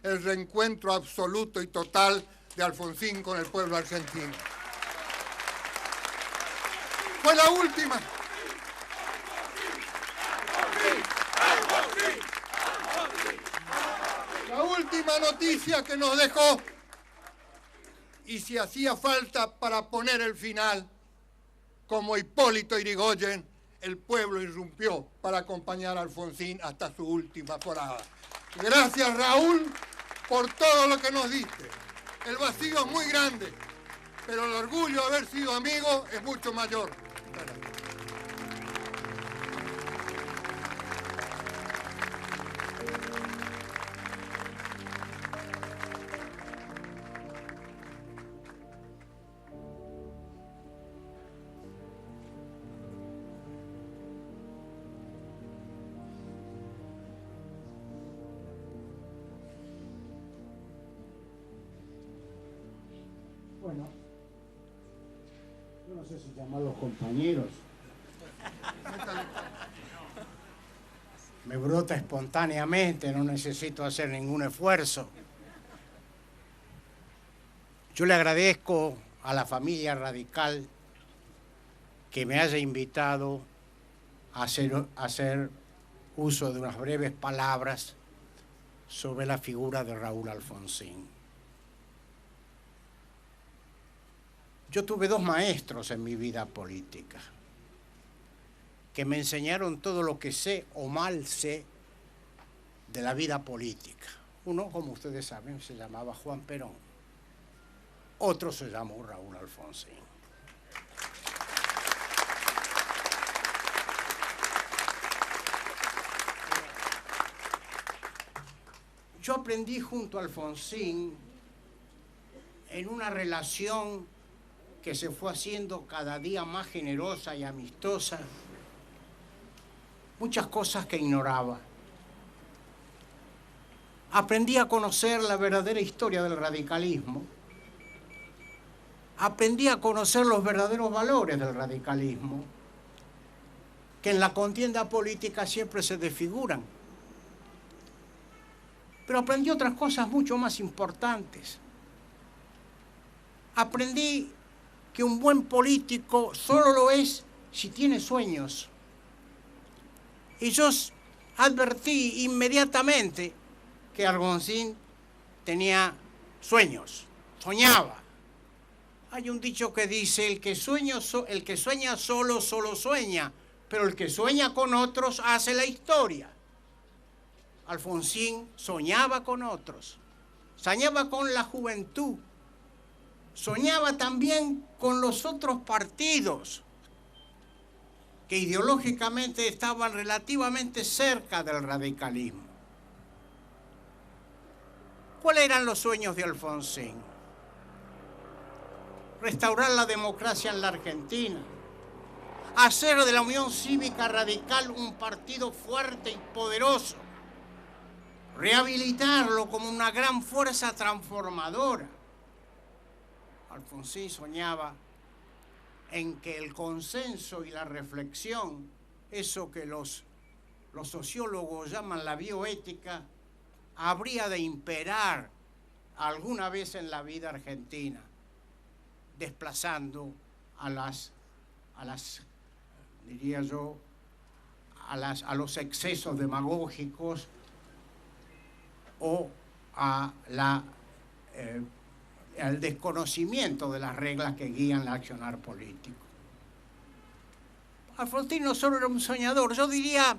el reencuentro absoluto y total de Alfonsín con el pueblo argentino. Fue la última. La última noticia que nos dejó, y si hacía falta para poner el final, como Hipólito Yrigoyen, el pueblo irrumpió para acompañar a Alfonsín hasta su última forada. Gracias, Raúl, por todo lo que nos diste. El vacío es muy grande, pero el orgullo de haber sido amigos es mucho mayor. Bueno, yo no sé si llamarlos compañeros. Me brota espontáneamente, no necesito hacer ningún esfuerzo. Yo le agradezco a la familia radical que me haya invitado a hacer uso de unas breves palabras sobre la figura de Raúl Alfonsín. Yo tuve dos maestros en mi vida política que me enseñaron todo lo que sé o mal sé de la vida política. Uno, como ustedes saben, se llamaba Juan Perón. Otro se llamó Raúl Alfonsín. Yo aprendí junto a Alfonsín en una relación que se fue haciendo cada día más generosa y amistosa, muchas cosas que ignoraba. Aprendí a conocer la verdadera historia del radicalismo. Aprendí a conocer los verdaderos valores del radicalismo, que en la contienda política siempre se desfiguran. Pero aprendí otras cosas mucho más importantes. Aprendí que un buen político solo lo es si tiene sueños. Y yo advertí inmediatamente que Alfonsín tenía sueños, soñaba. Hay un dicho que dice, el que sueña solo, solo sueña, pero el que sueña con otros hace la historia. Alfonsín soñaba con otros, soñaba con la juventud, soñaba también con los otros partidos que ideológicamente estaban relativamente cerca del radicalismo. ¿Cuáles eran los sueños de Alfonsín? Restaurar la democracia en la Argentina, hacer de la Unión Cívica Radical un partido fuerte y poderoso, rehabilitarlo como una gran fuerza transformadora. Alfonsín soñaba en que el consenso y la reflexión, eso que los sociólogos llaman la bioética, habría de imperar alguna vez en la vida argentina, desplazando a las, diría yo, a los excesos demagógicos o al desconocimiento de las reglas que guían el accionar político. Alfonsín no solo era un soñador, yo diría,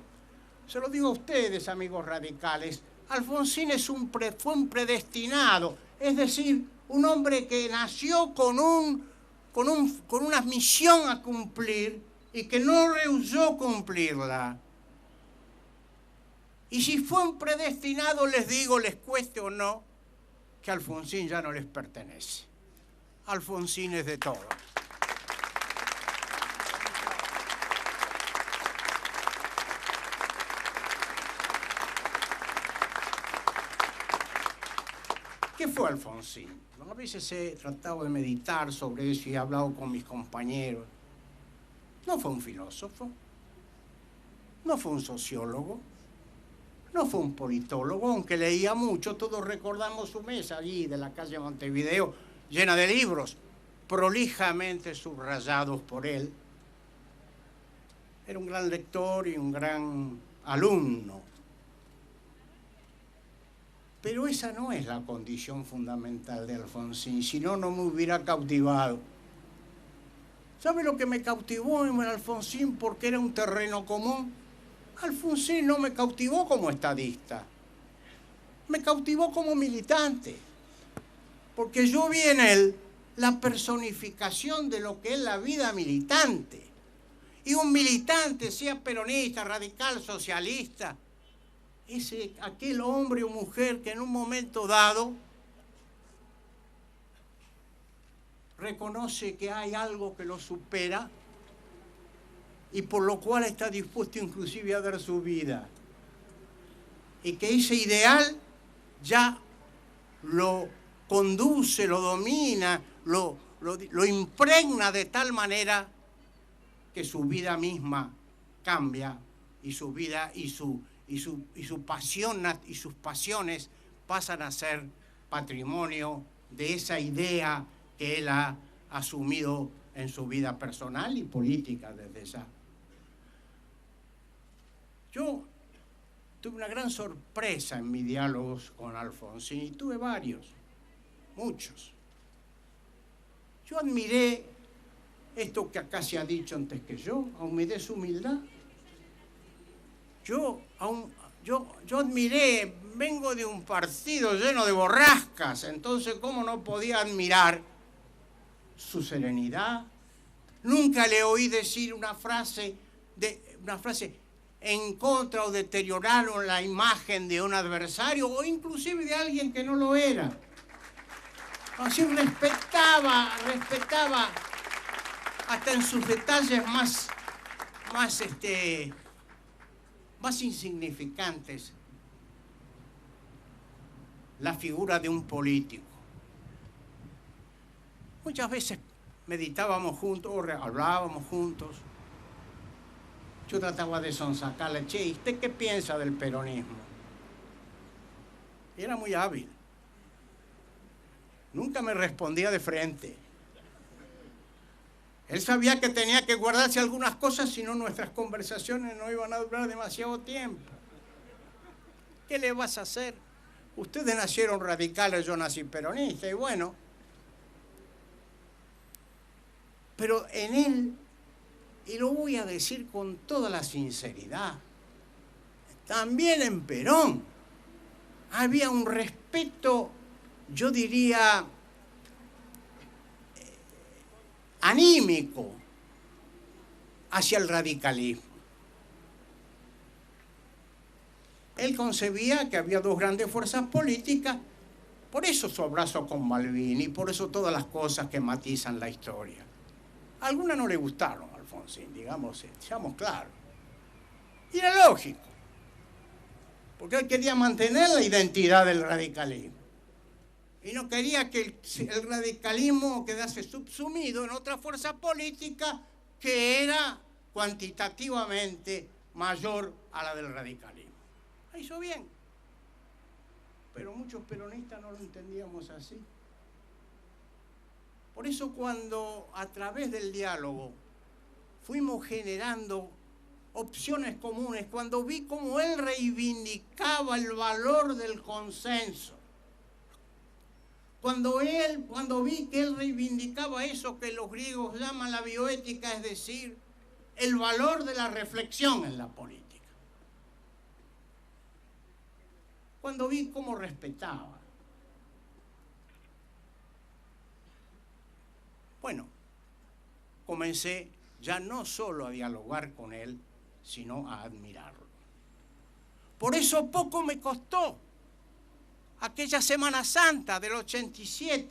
se lo digo a ustedes, amigos radicales, Alfonsín fue un predestinado, es decir, un hombre que nació con una misión a cumplir y que no rehusó cumplirla. Y si fue un predestinado, les digo, les cueste o no, que Alfonsín ya no les pertenece. Alfonsín es de todos. ¿Qué fue Alfonsín? A veces he tratado de meditar sobre eso y he hablado con mis compañeros. No fue un filósofo, no fue un sociólogo, no fue un politólogo, aunque leía mucho. Todos recordamos su mesa allí de la calle Montevideo, llena de libros, prolijamente subrayados por él. Era un gran lector y un gran alumno. Pero esa no es la condición fundamental de Alfonsín, si no, no me hubiera cautivado. ¿Sabe lo que me cautivó en Alfonsín? Porque era un terreno común. Alfonsín no me cautivó como estadista, me cautivó como militante, porque yo vi en él la personificación de lo que es la vida militante. Y un militante, sea peronista, radical, socialista, es aquel hombre o mujer que en un momento dado reconoce que hay algo que lo supera y por lo cual está dispuesto inclusive a dar su vida. Y que ese ideal ya lo conduce, lo domina, lo impregna de tal manera que su vida misma cambia y su vida y su pasión y sus pasiones pasan a ser patrimonio de esa idea que él ha asumido en su vida personal y política desde esa. Yo tuve una gran sorpresa en mis diálogos con Alfonsín, y tuve varios, muchos. Yo admiré esto que acá se ha dicho antes que yo, admiré su humildad. Yo admiré, vengo de un partido lleno de borrascas, entonces ¿cómo no podía admirar su serenidad? Nunca le oí decir una frase en contra o deterioraron la imagen de un adversario o inclusive de alguien que no lo era. Así respetaba hasta en sus detalles más insignificantes la figura de un político. Muchas veces meditábamos juntos o hablábamos juntos. Yo trataba de sonsacarle, che, ¿y usted qué piensa del peronismo? Y era muy hábil. Nunca me respondía de frente. Él sabía que tenía que guardarse algunas cosas, si no nuestras conversaciones no iban a durar demasiado tiempo. ¿Qué le vas a hacer? Ustedes nacieron radicales, yo nací peronista, y bueno. Pero en él, y lo voy a decir con toda la sinceridad, también en Perón había un respeto, yo diría, anímico hacia el radicalismo. Él concebía que había dos grandes fuerzas políticas, por eso su abrazo con Malvin y por eso todas las cosas que matizan la historia. A algunas no le gustaron a Alfonsín, digamos, seamos claros. Y era lógico, porque él quería mantener la identidad del radicalismo. Y no quería que el radicalismo quedase subsumido en otra fuerza política que era cuantitativamente mayor a la del radicalismo. Lo hizo bien, pero muchos peronistas no lo entendíamos así. Por eso cuando a través del diálogo fuimos generando opciones comunes, cuando vi cómo él reivindicaba el valor del consenso, cuando vi que él reivindicaba eso que los griegos llaman la bioética, es decir, el valor de la reflexión en la política. Cuando vi cómo respetaba. Bueno, comencé ya no solo a dialogar con él, sino a admirarlo. Por eso poco me costó aquella Semana Santa del 87,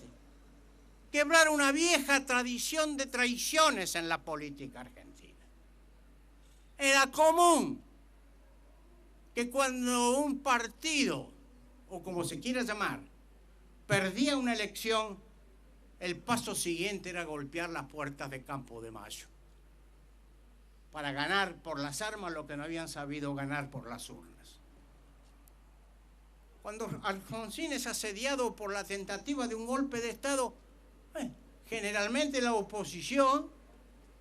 quebrar una vieja tradición de traiciones en la política argentina. Era común que cuando un partido, o como se quiera llamar, perdía una elección, el paso siguiente era golpear las puertas de Campo de Mayo para ganar por las armas lo que no habían sabido ganar por las urnas. Cuando Alfonsín es asediado por la tentativa de un golpe de Estado, generalmente la oposición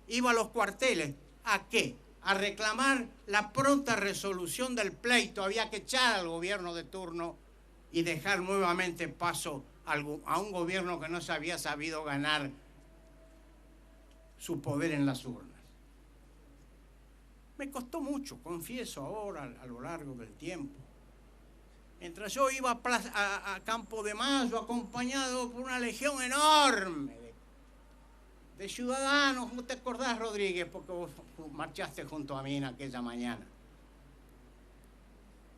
iba a los cuarteles. ¿A qué? A reclamar la pronta resolución del pleito. Había que echar al gobierno de turno y dejar nuevamente paso a un gobierno que no se había sabido ganar su poder en las urnas. Me costó mucho, confieso ahora, a lo largo del tiempo. Mientras yo iba a Campo de Mayo acompañado por una legión enorme de ciudadanos. ¿No te acordás, Rodríguez? Porque vos marchaste junto a mí en aquella mañana.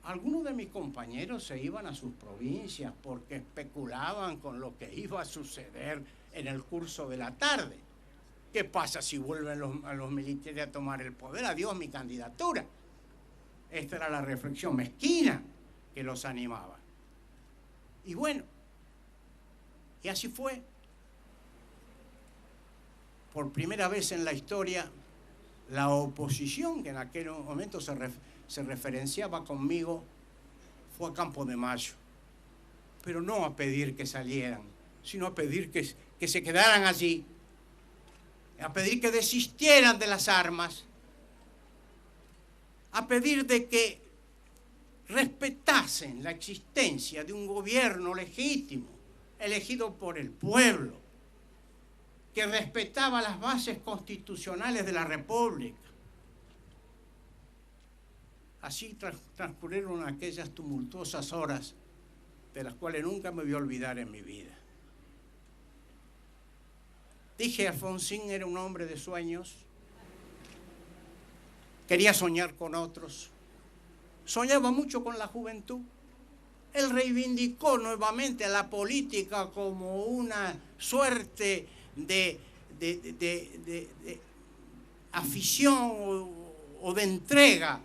Algunos de mis compañeros se iban a sus provincias porque especulaban con lo que iba a suceder en el curso de la tarde. ¿Qué pasa si vuelven los militares a tomar el poder? Adiós mi candidatura. Esta era la reflexión mezquina que los animaba. Y bueno, y así fue. Por primera vez en la historia, la oposición, que en aquel momento se referenciaba conmigo, fue a Campo de Mayo. Pero no a pedir que salieran, sino a pedir que se quedaran allí, a pedir que desistieran de las armas, a pedir de que respetasen la existencia de un gobierno legítimo, elegido por el pueblo, que respetaba las bases constitucionales de la República. Así transcurrieron aquellas tumultuosas horas de las cuales nunca me voy a olvidar en mi vida. Dije, Alfonsín era un hombre de sueños, quería soñar con otros, soñaba mucho con la juventud. Él reivindicó nuevamente a la política como una suerte de afición o de entrega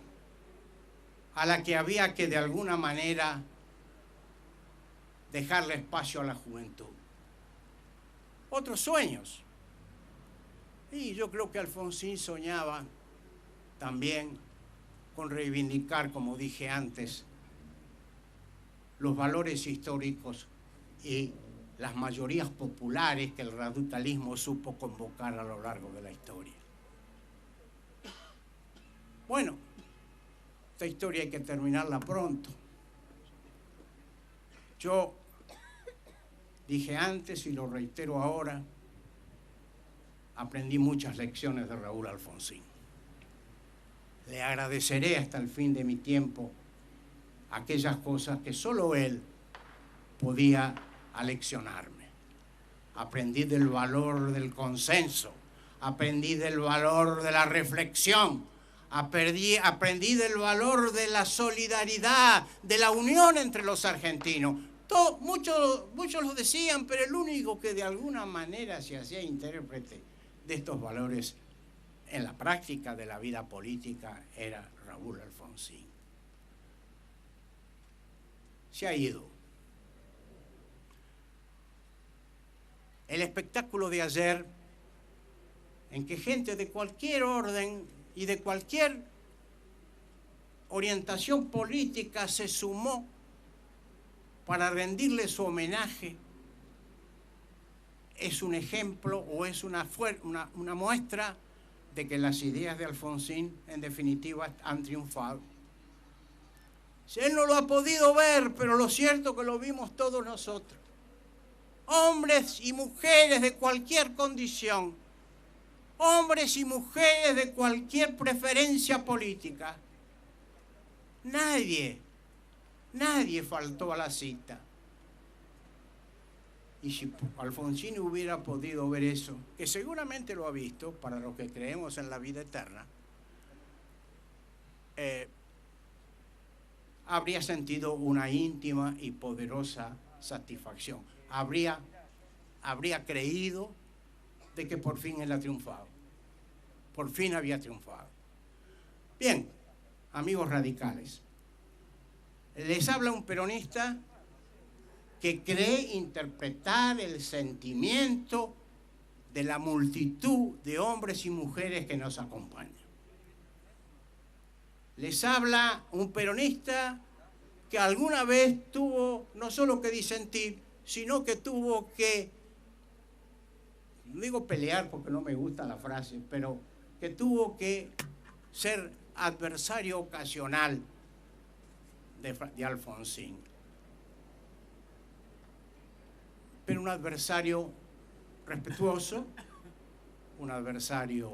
a la que había que de alguna manera dejarle espacio a la juventud. Otros sueños. Y yo creo que Alfonsín soñaba también con reivindicar, como dije antes, los valores históricos y las mayorías populares que el radicalismo supo convocar a lo largo de la historia. Bueno, esta historia hay que terminarla pronto. Yo dije antes y lo reitero ahora, aprendí muchas lecciones de Raúl Alfonsín. Le agradeceré hasta el fin de mi tiempo aquellas cosas que solo él podía aleccionarme. Aprendí del valor del consenso, aprendí del valor de la reflexión, aprendí del valor de la solidaridad, de la unión entre los argentinos. Muchos lo decían, pero el único que de alguna manera se hacía intérprete de estos valores en la práctica de la vida política era Raúl Alfonsín. Se ha ido. El espectáculo de ayer, en que gente de cualquier orden y de cualquier orientación política se sumó para rendirle su homenaje, es un ejemplo o es una muestra de que las ideas de Alfonsín, en definitiva, han triunfado. Él no lo ha podido ver, pero lo cierto es que lo vimos todos nosotros. Hombres y mujeres de cualquier condición, hombres y mujeres de cualquier preferencia política. Nadie faltó a la cita. Y si Alfonsín hubiera podido ver eso, que seguramente lo ha visto, para los que creemos en la vida eterna, habría sentido una íntima y poderosa satisfacción. Habría creído de que por fin él ha triunfado. Por fin había triunfado. Bien, amigos radicales, les habla un peronista que cree interpretar el sentimiento de la multitud de hombres y mujeres que nos acompañan. Les habla un peronista que alguna vez tuvo no solo que disentir, sino que tuvo que, no digo pelear porque no me gusta la frase, pero que tuvo que ser adversario ocasional de Alfonsín. Pero un adversario respetuoso, un adversario,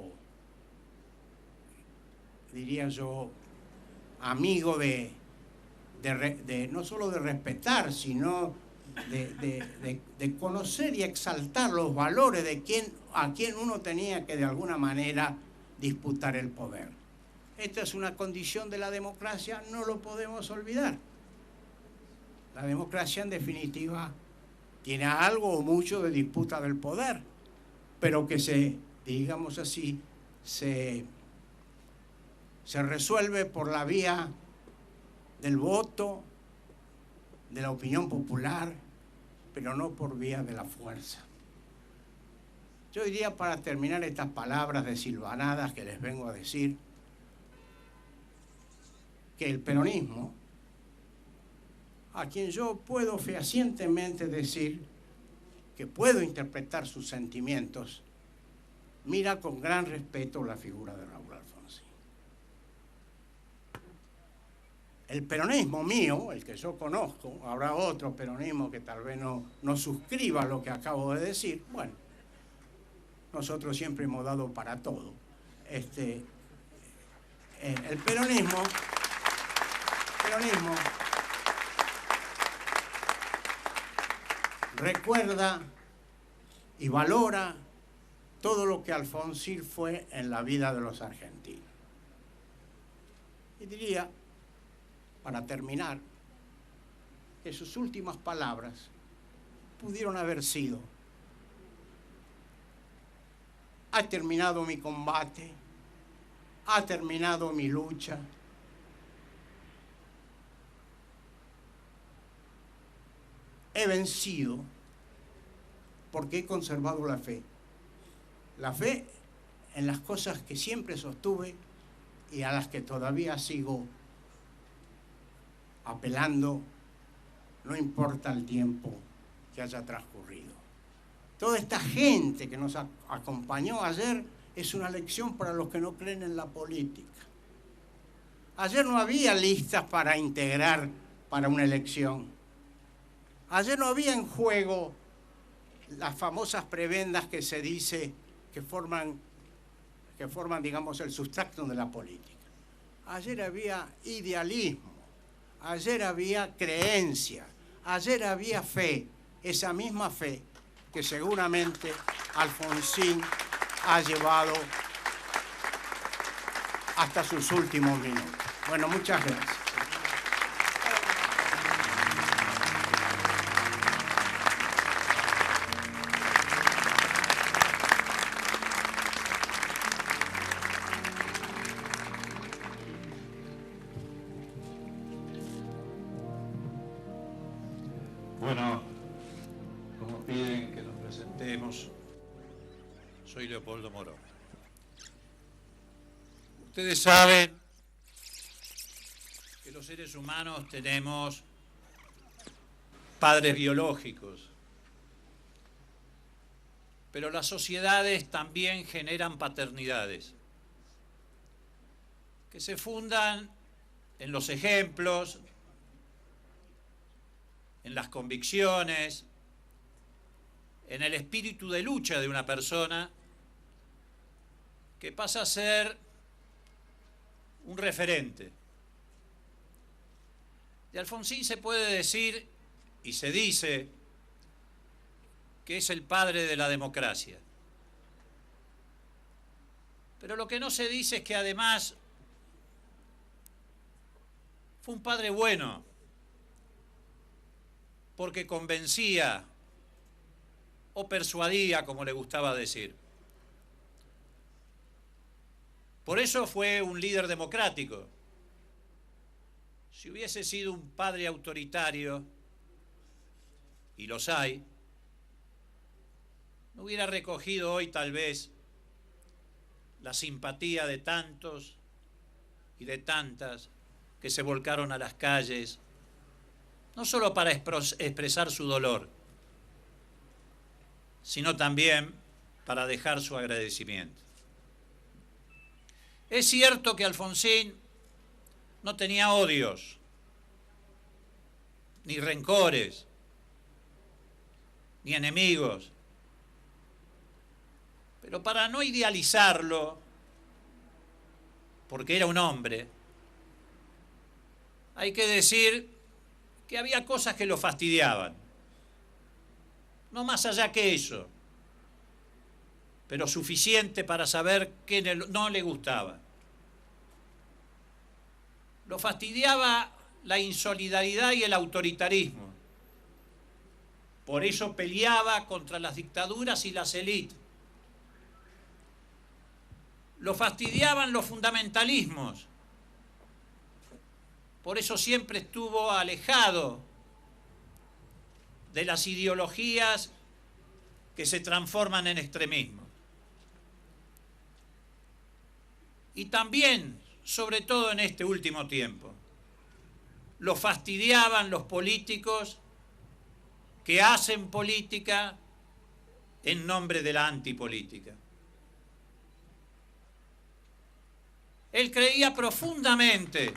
diría yo, amigo de no solo de respetar, sino de conocer y exaltar los valores de a quien uno tenía que de alguna manera disputar el poder. Esta es una condición de la democracia, no lo podemos olvidar. La democracia, en definitiva, tiene algo o mucho de disputa del poder, pero que digamos así, se resuelve por la vía del voto, de la opinión popular, pero no por vía de la fuerza. Yo diría, para terminar estas palabras desilvanadas que les vengo a decir, que el peronismo, a quien yo puedo fehacientemente decir que puedo interpretar sus sentimientos, mira con gran respeto la figura de Raúl Alfonsín. El peronismo mío, el que yo conozco, habrá otro peronismo que tal vez no suscriba lo que acabo de decir. Bueno, nosotros siempre hemos dado para todo. El peronismo recuerda y valora todo lo que Alfonsín fue en la vida de los argentinos. Y diría, para terminar, que sus últimas palabras pudieron haber sido: ha terminado mi combate, ha terminado mi lucha, he vencido porque he conservado la fe en las cosas que siempre sostuve y a las que todavía sigo apelando, no importa el tiempo que haya transcurrido. Toda esta gente que nos acompañó ayer es una lección para los que no creen en la política. Ayer no había listas para integrar para una elección. Ayer no había en juego las famosas prebendas que se dice que forman, digamos, el sustrato de la política. Ayer había idealismo, ayer había creencia, ayer había fe, esa misma fe que seguramente Alfonsín ha llevado hasta sus últimos minutos. Bueno, muchas gracias. Bueno, como piden que nos presentemos, soy Leopoldo Morón. Ustedes saben que los seres humanos tenemos padres biológicos, pero las sociedades también generan paternidades. que se fundan en los ejemplos, en las convicciones, en el espíritu de lucha de una persona que pasa a ser un referente. De Alfonsín se puede decir, y se dice, que es el padre de la democracia. Pero lo que no se dice es que además fue un padre bueno, porque convencía o persuadía, como le gustaba decir. Por eso fue un líder democrático. Si hubiese sido un padre autoritario, y los hay, no hubiera recogido hoy tal vez la simpatía de tantos y de tantas que se volcaron a las calles, no solo para expresar su dolor, sino también para dejar su agradecimiento. Es cierto que Alfonsín no tenía odios, ni rencores, ni enemigos, pero para no idealizarlo, porque era un hombre, hay que decir que había cosas que lo fastidiaban, no más allá que eso, pero suficiente para saber que no le gustaba. Lo fastidiaba la insolidaridad y el autoritarismo. Por eso peleaba contra las dictaduras y las élites. Lo fastidiaban los fundamentalismos. Por eso siempre estuvo alejado de las ideologías que se transforman en extremismo. Y también, sobre todo en este último tiempo, lo fastidiaban los políticos que hacen política en nombre de la antipolítica. Él creía profundamente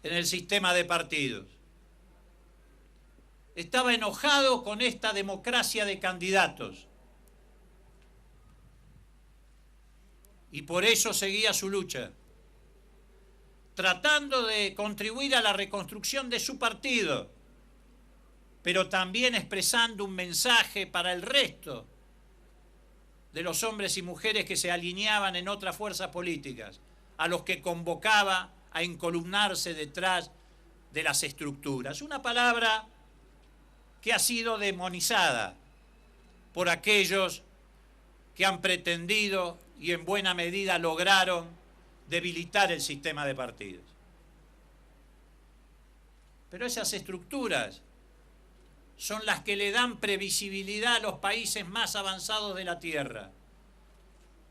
en el sistema de partidos. Estaba enojado con esta democracia de candidatos. Y por eso seguía su lucha, tratando de contribuir a la reconstrucción de su partido, pero también expresando un mensaje para el resto de los hombres y mujeres que se alineaban en otras fuerzas políticas, a los que convocaba a encolumnarse detrás de las estructuras. Una palabra que ha sido demonizada por aquellos que han pretendido y en buena medida lograron debilitar el sistema de partidos. Pero esas estructuras son las que le dan previsibilidad a los países más avanzados de la Tierra,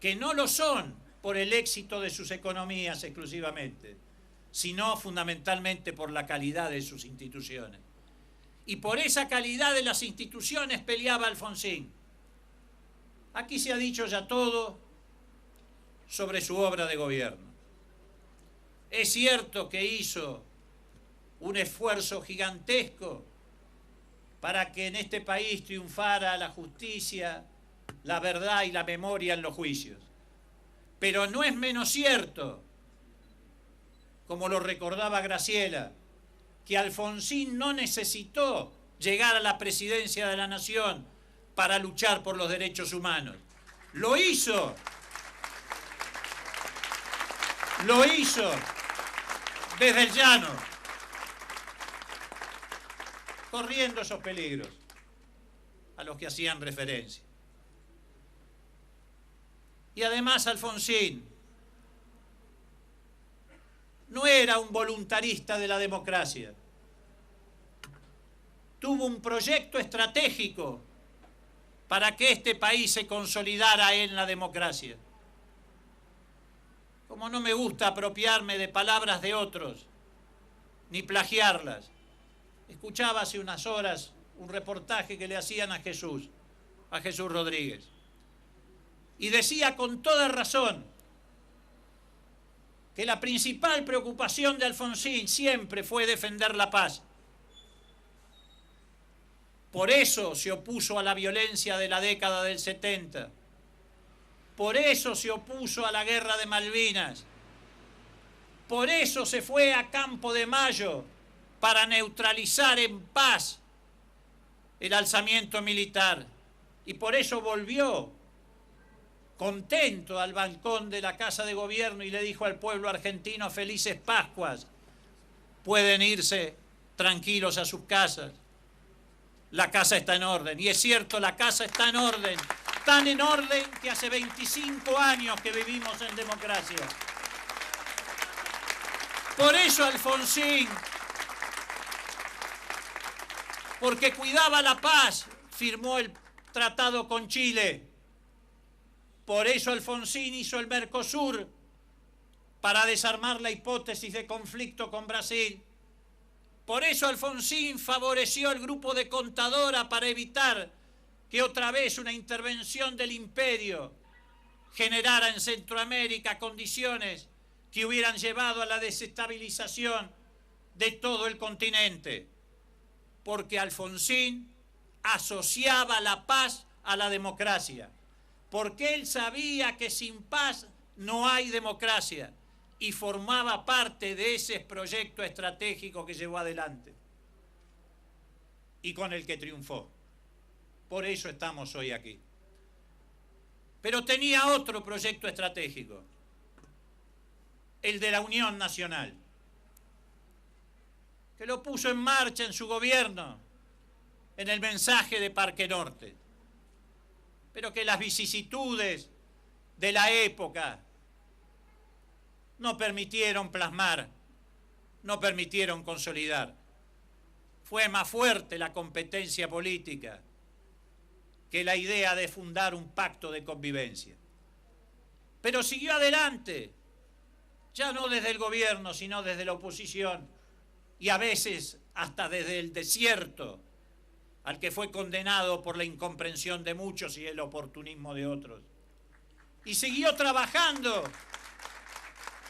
que no lo son por el éxito de sus economías exclusivamente, sino fundamentalmente por la calidad de sus instituciones. Y por esa calidad de las instituciones peleaba Alfonsín. Aquí se ha dicho ya todo sobre su obra de gobierno. Es cierto que hizo un esfuerzo gigantesco para que en este país triunfara la justicia, la verdad y la memoria en los juicios. Pero no es menos cierto, como lo recordaba Graciela, que Alfonsín no necesitó llegar a la presidencia de la Nación para luchar por los derechos humanos. Lo hizo desde el llano, corriendo esos peligros a los que hacían referencia. Y además Alfonsín no era un voluntarista de la democracia. Tuvo un proyecto estratégico para que este país se consolidara en la democracia. Como no me gusta apropiarme de palabras de otros, ni plagiarlas, escuchaba hace unas horas un reportaje que le hacían a Jesús Rodríguez. y decía con toda razón que la principal preocupación de Alfonsín siempre fue defender la paz. Por eso se opuso a la violencia de la década del 70. Por eso se opuso a la guerra de Malvinas. Por eso se fue a Campo de Mayo para neutralizar en paz el alzamiento militar. Y por eso volvió contento al balcón de la Casa de Gobierno y le dijo al pueblo argentino: felices Pascuas, pueden irse tranquilos a sus casas. La casa está en orden. Y es cierto, la casa está en orden. Tan en orden que hace 25 años que vivimos en democracia. Por eso Alfonsín, porque cuidaba la paz, firmó el tratado con Chile. Por eso Alfonsín hizo el Mercosur, para desarmar la hipótesis de conflicto con Brasil. Por eso Alfonsín favoreció el grupo de Contadora para evitar que otra vez una intervención del imperio generara en Centroamérica condiciones que hubieran llevado a la desestabilización de todo el continente. Porque Alfonsín asociaba la paz a la democracia. Porque él sabía que sin paz no hay democracia. Y formaba parte de ese proyecto estratégico que llevó adelante y con el que triunfó. Por eso estamos hoy aquí. Pero tenía otro proyecto estratégico, el de la Unión Nacional, que lo puso en marcha en su gobierno, en el mensaje de Parque Norte, pero que las vicisitudes de la época no permitieron plasmar, no permitieron consolidar. Fue más fuerte la competencia política que la idea de fundar un pacto de convivencia. Pero siguió adelante, ya no desde el gobierno, sino desde la oposición, y a veces hasta desde el desierto, al que fue condenado por la incomprensión de muchos y el oportunismo de otros. Y siguió trabajando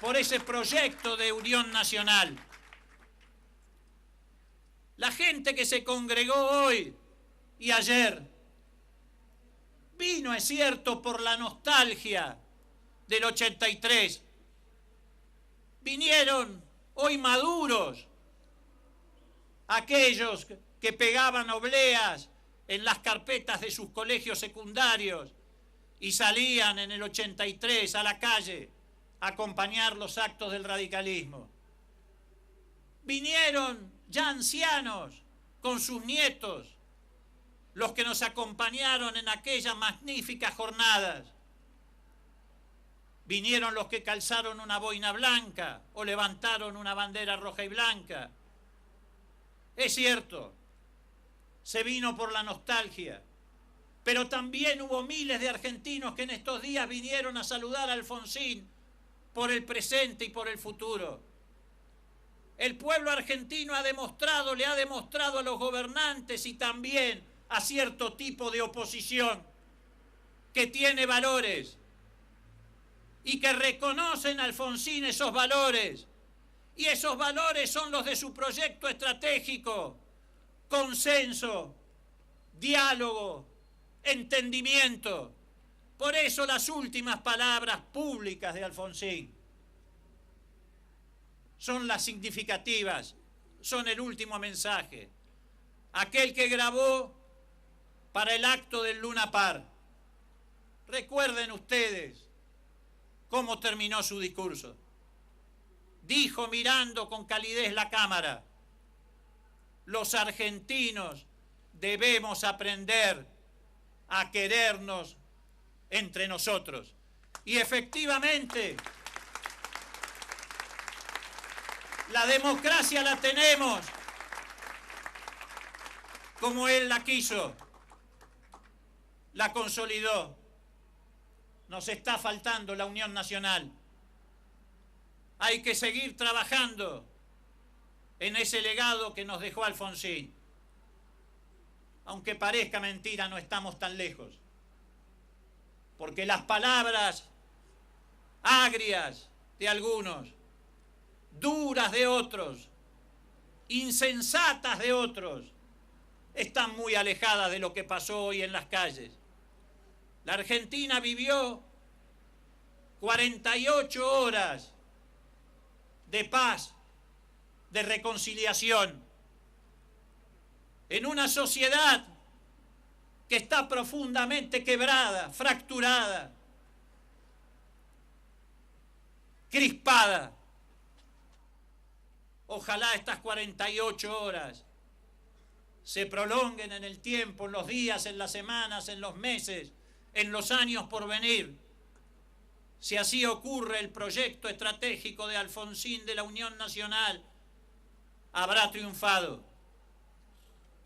por ese proyecto de unión nacional. La gente que se congregó hoy y ayer vino, es cierto, por la nostalgia del 83. Vinieron hoy maduros aquellos que pegaban obleas en las carpetas de sus colegios secundarios y salían en el 83 a la calle a acompañar los actos del radicalismo. Vinieron ya ancianos con sus nietos, los que nos acompañaron en aquellas magníficas jornadas. Vinieron los que calzaron una boina blanca o levantaron una bandera roja y blanca. Es cierto, se vino por la nostalgia, pero también hubo miles de argentinos que en estos días vinieron a saludar a Alfonsín por el presente y por el futuro. El pueblo argentino le ha demostrado a los gobernantes y también a cierto tipo de oposición que tiene valores y que reconocen a Alfonsín esos valores. Y esos valores son los de su proyecto estratégico: consenso, diálogo, entendimiento. Por eso las últimas palabras públicas de Alfonsín son las significativas, son el último mensaje. Aquel que grabó para el acto del Luna Par. Recuerden ustedes cómo terminó su discurso. Dijo, mirando con calidez la cámara: los argentinos debemos aprender a querernos entre nosotros. Y efectivamente, la democracia la tenemos como él la quiso, la consolidó. Nos está faltando la unión nacional. Hay que seguir trabajando en ese legado que nos dejó Alfonsín. Aunque parezca mentira, no estamos tan lejos. porque las palabras agrias de algunos, duras de otros, insensatas de otros, están muy alejadas de lo que pasó hoy en las calles. La Argentina vivió 48 horas de paz, de reconciliación, en una sociedad que está profundamente quebrada, fracturada, crispada. Ojalá estas 48 horas se prolonguen en el tiempo, en los días, en las semanas, en los meses, en los años por venir. Si así ocurre, el proyecto estratégico de Alfonsín de la Unión Nacional habrá triunfado.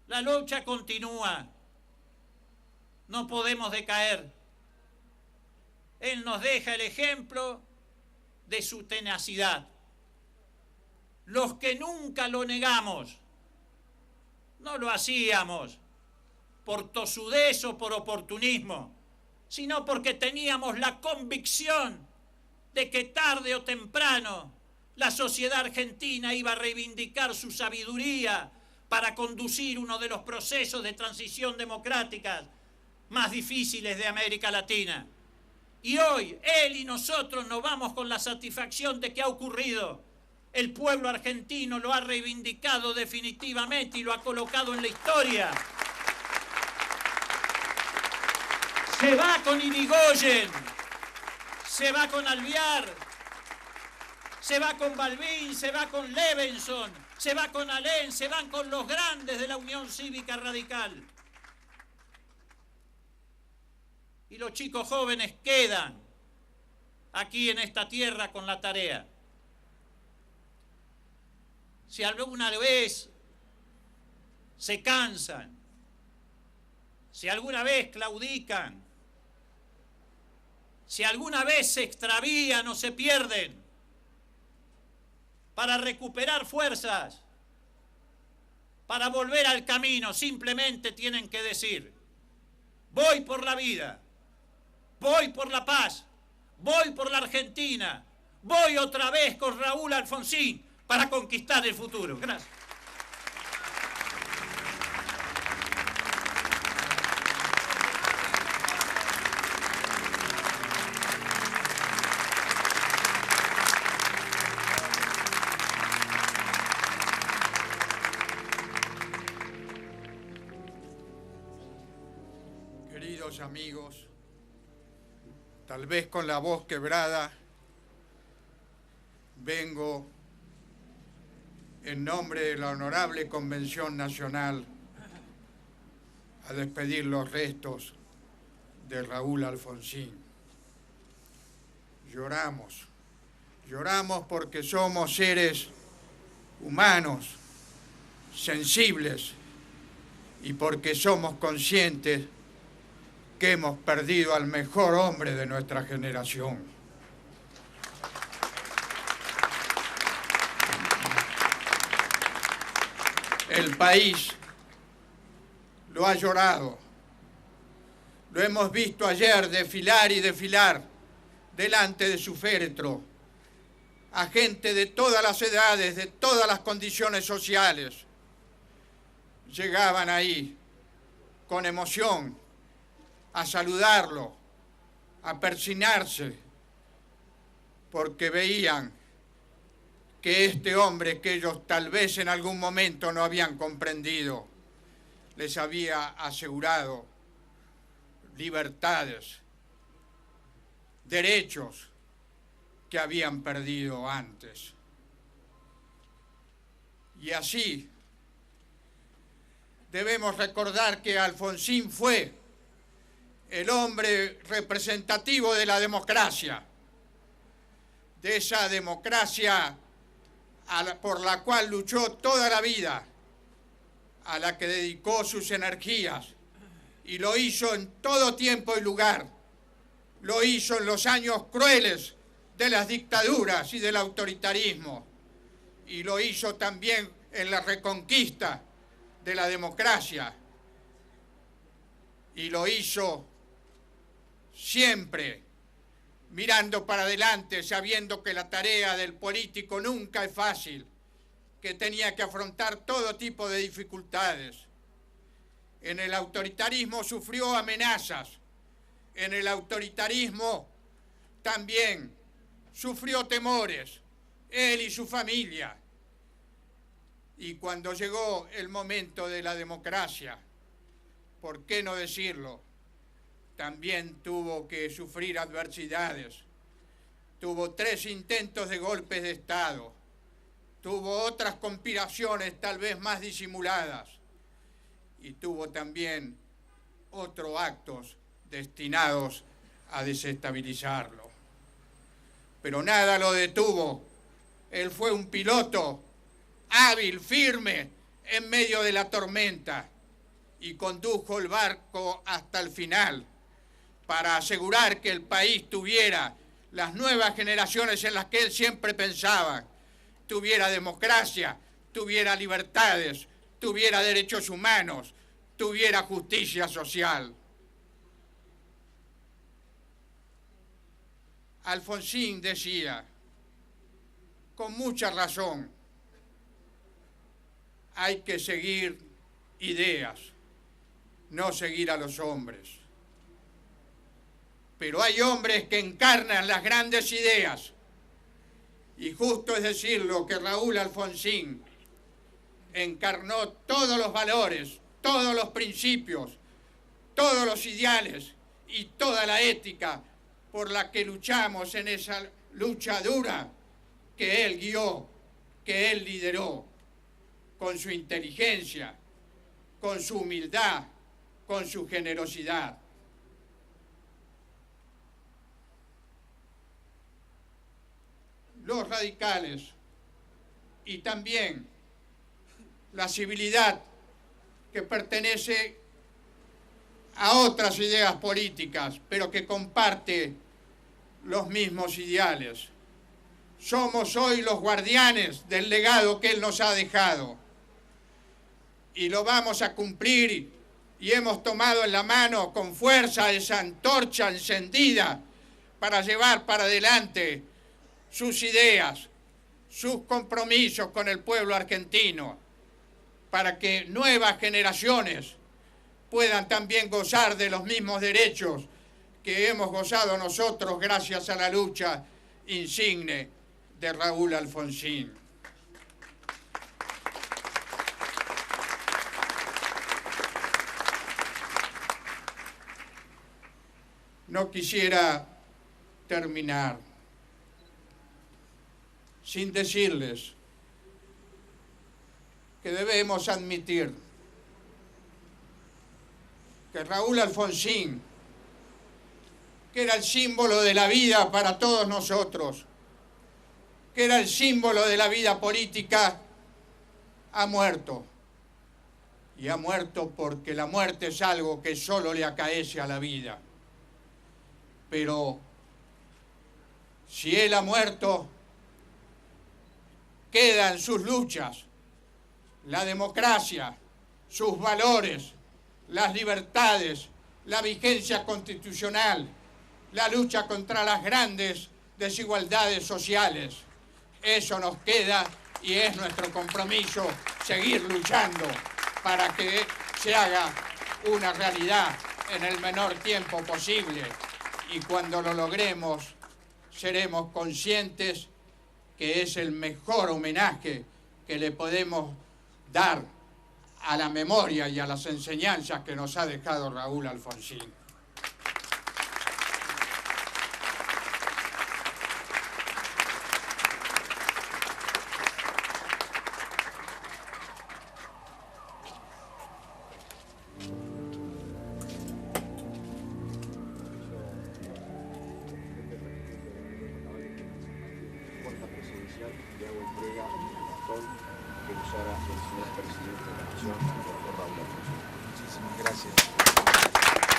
La lucha continúa. No podemos decaer. Él nos deja el ejemplo de su tenacidad. Los que nunca lo negamos, no lo hacíamos por tosudez o por oportunismo, sino porque teníamos la convicción de que tarde o temprano la sociedad argentina iba a reivindicar su sabiduría para conducir uno de los procesos de transición democrática más difíciles de América Latina. Y hoy, él y nosotros nos vamos con la satisfacción de que ha ocurrido. El pueblo argentino lo ha reivindicado definitivamente y lo ha colocado en la historia. Se va con Irigoyen, se va con Alvear, se va con Balbín, se va con Levenson, se va con Alén, se van con los grandes de la Unión Cívica Radical. Y los chicos jóvenes quedan aquí en esta tierra con la tarea. Si alguna vez se cansan, si alguna vez claudican, si alguna vez se extravían o se pierden, para recuperar fuerzas, para volver al camino, simplemente tienen que decir: voy por la vida, voy por la paz, voy por la Argentina, voy otra vez con Raúl Alfonsín para conquistar el futuro. Gracias. Queridos amigos, tal vez con la voz quebrada, vengo en nombre de la Honorable Convención Nacional a despedir los restos de Raúl Alfonsín. Lloramos porque somos seres humanos, sensibles, y porque somos conscientes que hemos perdido al mejor hombre de nuestra generación. El país lo ha llorado. Lo hemos visto ayer desfilar y desfilar delante de su féretro a gente de todas las edades, de todas las condiciones sociales. Llegaban ahí con emoción a saludarlo, a persignarse, porque veían que este hombre que ellos tal vez en algún momento no habían comprendido, les había asegurado libertades, derechos que habían perdido antes. Y así debemos recordar que Alfonsín fue el hombre representativo de la democracia, de esa democracia por la cual luchó toda la vida, a la que dedicó sus energías, y lo hizo en todo tiempo y lugar. Lo hizo en los años crueles de las dictaduras y del autoritarismo, y lo hizo también en la reconquista de la democracia, y lo hizo siempre mirando para adelante, sabiendo que la tarea del político nunca es fácil, que tenía que afrontar todo tipo de dificultades. En el autoritarismo sufrió amenazas, en el autoritarismo también sufrió temores, él y su familia. Y cuando llegó el momento de la democracia, ¿por qué no decirlo? También tuvo que sufrir adversidades. Tuvo 3 intentos de golpes de Estado. Tuvo otras conspiraciones tal vez más disimuladas. Y tuvo también otros actos destinados a desestabilizarlo. Pero nada lo detuvo. Él fue un piloto hábil, firme, en medio de la tormenta, y condujo el barco hasta el final para asegurar que el país tuviera las nuevas generaciones en las que él siempre pensaba, tuviera democracia, tuviera libertades, tuviera derechos humanos, tuviera justicia social. Alfonsín decía, con mucha razón, hay que seguir ideas, no seguir a los hombres. Pero hay hombres que encarnan las grandes ideas. Y justo es decirlo que Raúl Alfonsín encarnó todos los valores, todos los principios, todos los ideales y toda la ética por la que luchamos en esa lucha dura que él guió, que él lideró, con su inteligencia, con su humildad, con su generosidad. Los radicales y también la civilidad que pertenece a otras ideas políticas, pero que comparte los mismos ideales. Somos hoy los guardianes del legado que él nos ha dejado y lo vamos a cumplir, y hemos tomado en la mano con fuerza esa antorcha encendida para llevar para adelante sus ideas, sus compromisos con el pueblo argentino, para que nuevas generaciones puedan también gozar de los mismos derechos que hemos gozado nosotros gracias a la lucha insigne de Raúl Alfonsín. No quisiera terminar sin decirles que debemos admitir que Raúl Alfonsín, que era el símbolo de la vida para todos nosotros, que era el símbolo de la vida política, ha muerto. Y ha muerto porque la muerte es algo que solo le acaece a la vida. Pero si él ha muerto, quedan sus luchas, la democracia, sus valores, las libertades, la vigencia constitucional, la lucha contra las grandes desigualdades sociales. Eso nos queda y es nuestro compromiso seguir luchando para que se haga una realidad en el menor tiempo posible. Y cuando lo logremos, seremos conscientes que es el mejor homenaje que le podemos dar a la memoria y a las enseñanzas que nos ha dejado Raúl Alfonsín. Le hago entrega del bastón que usara el señor presidente de la Nación, Raúl Alfonsín. Muchísimas gracias.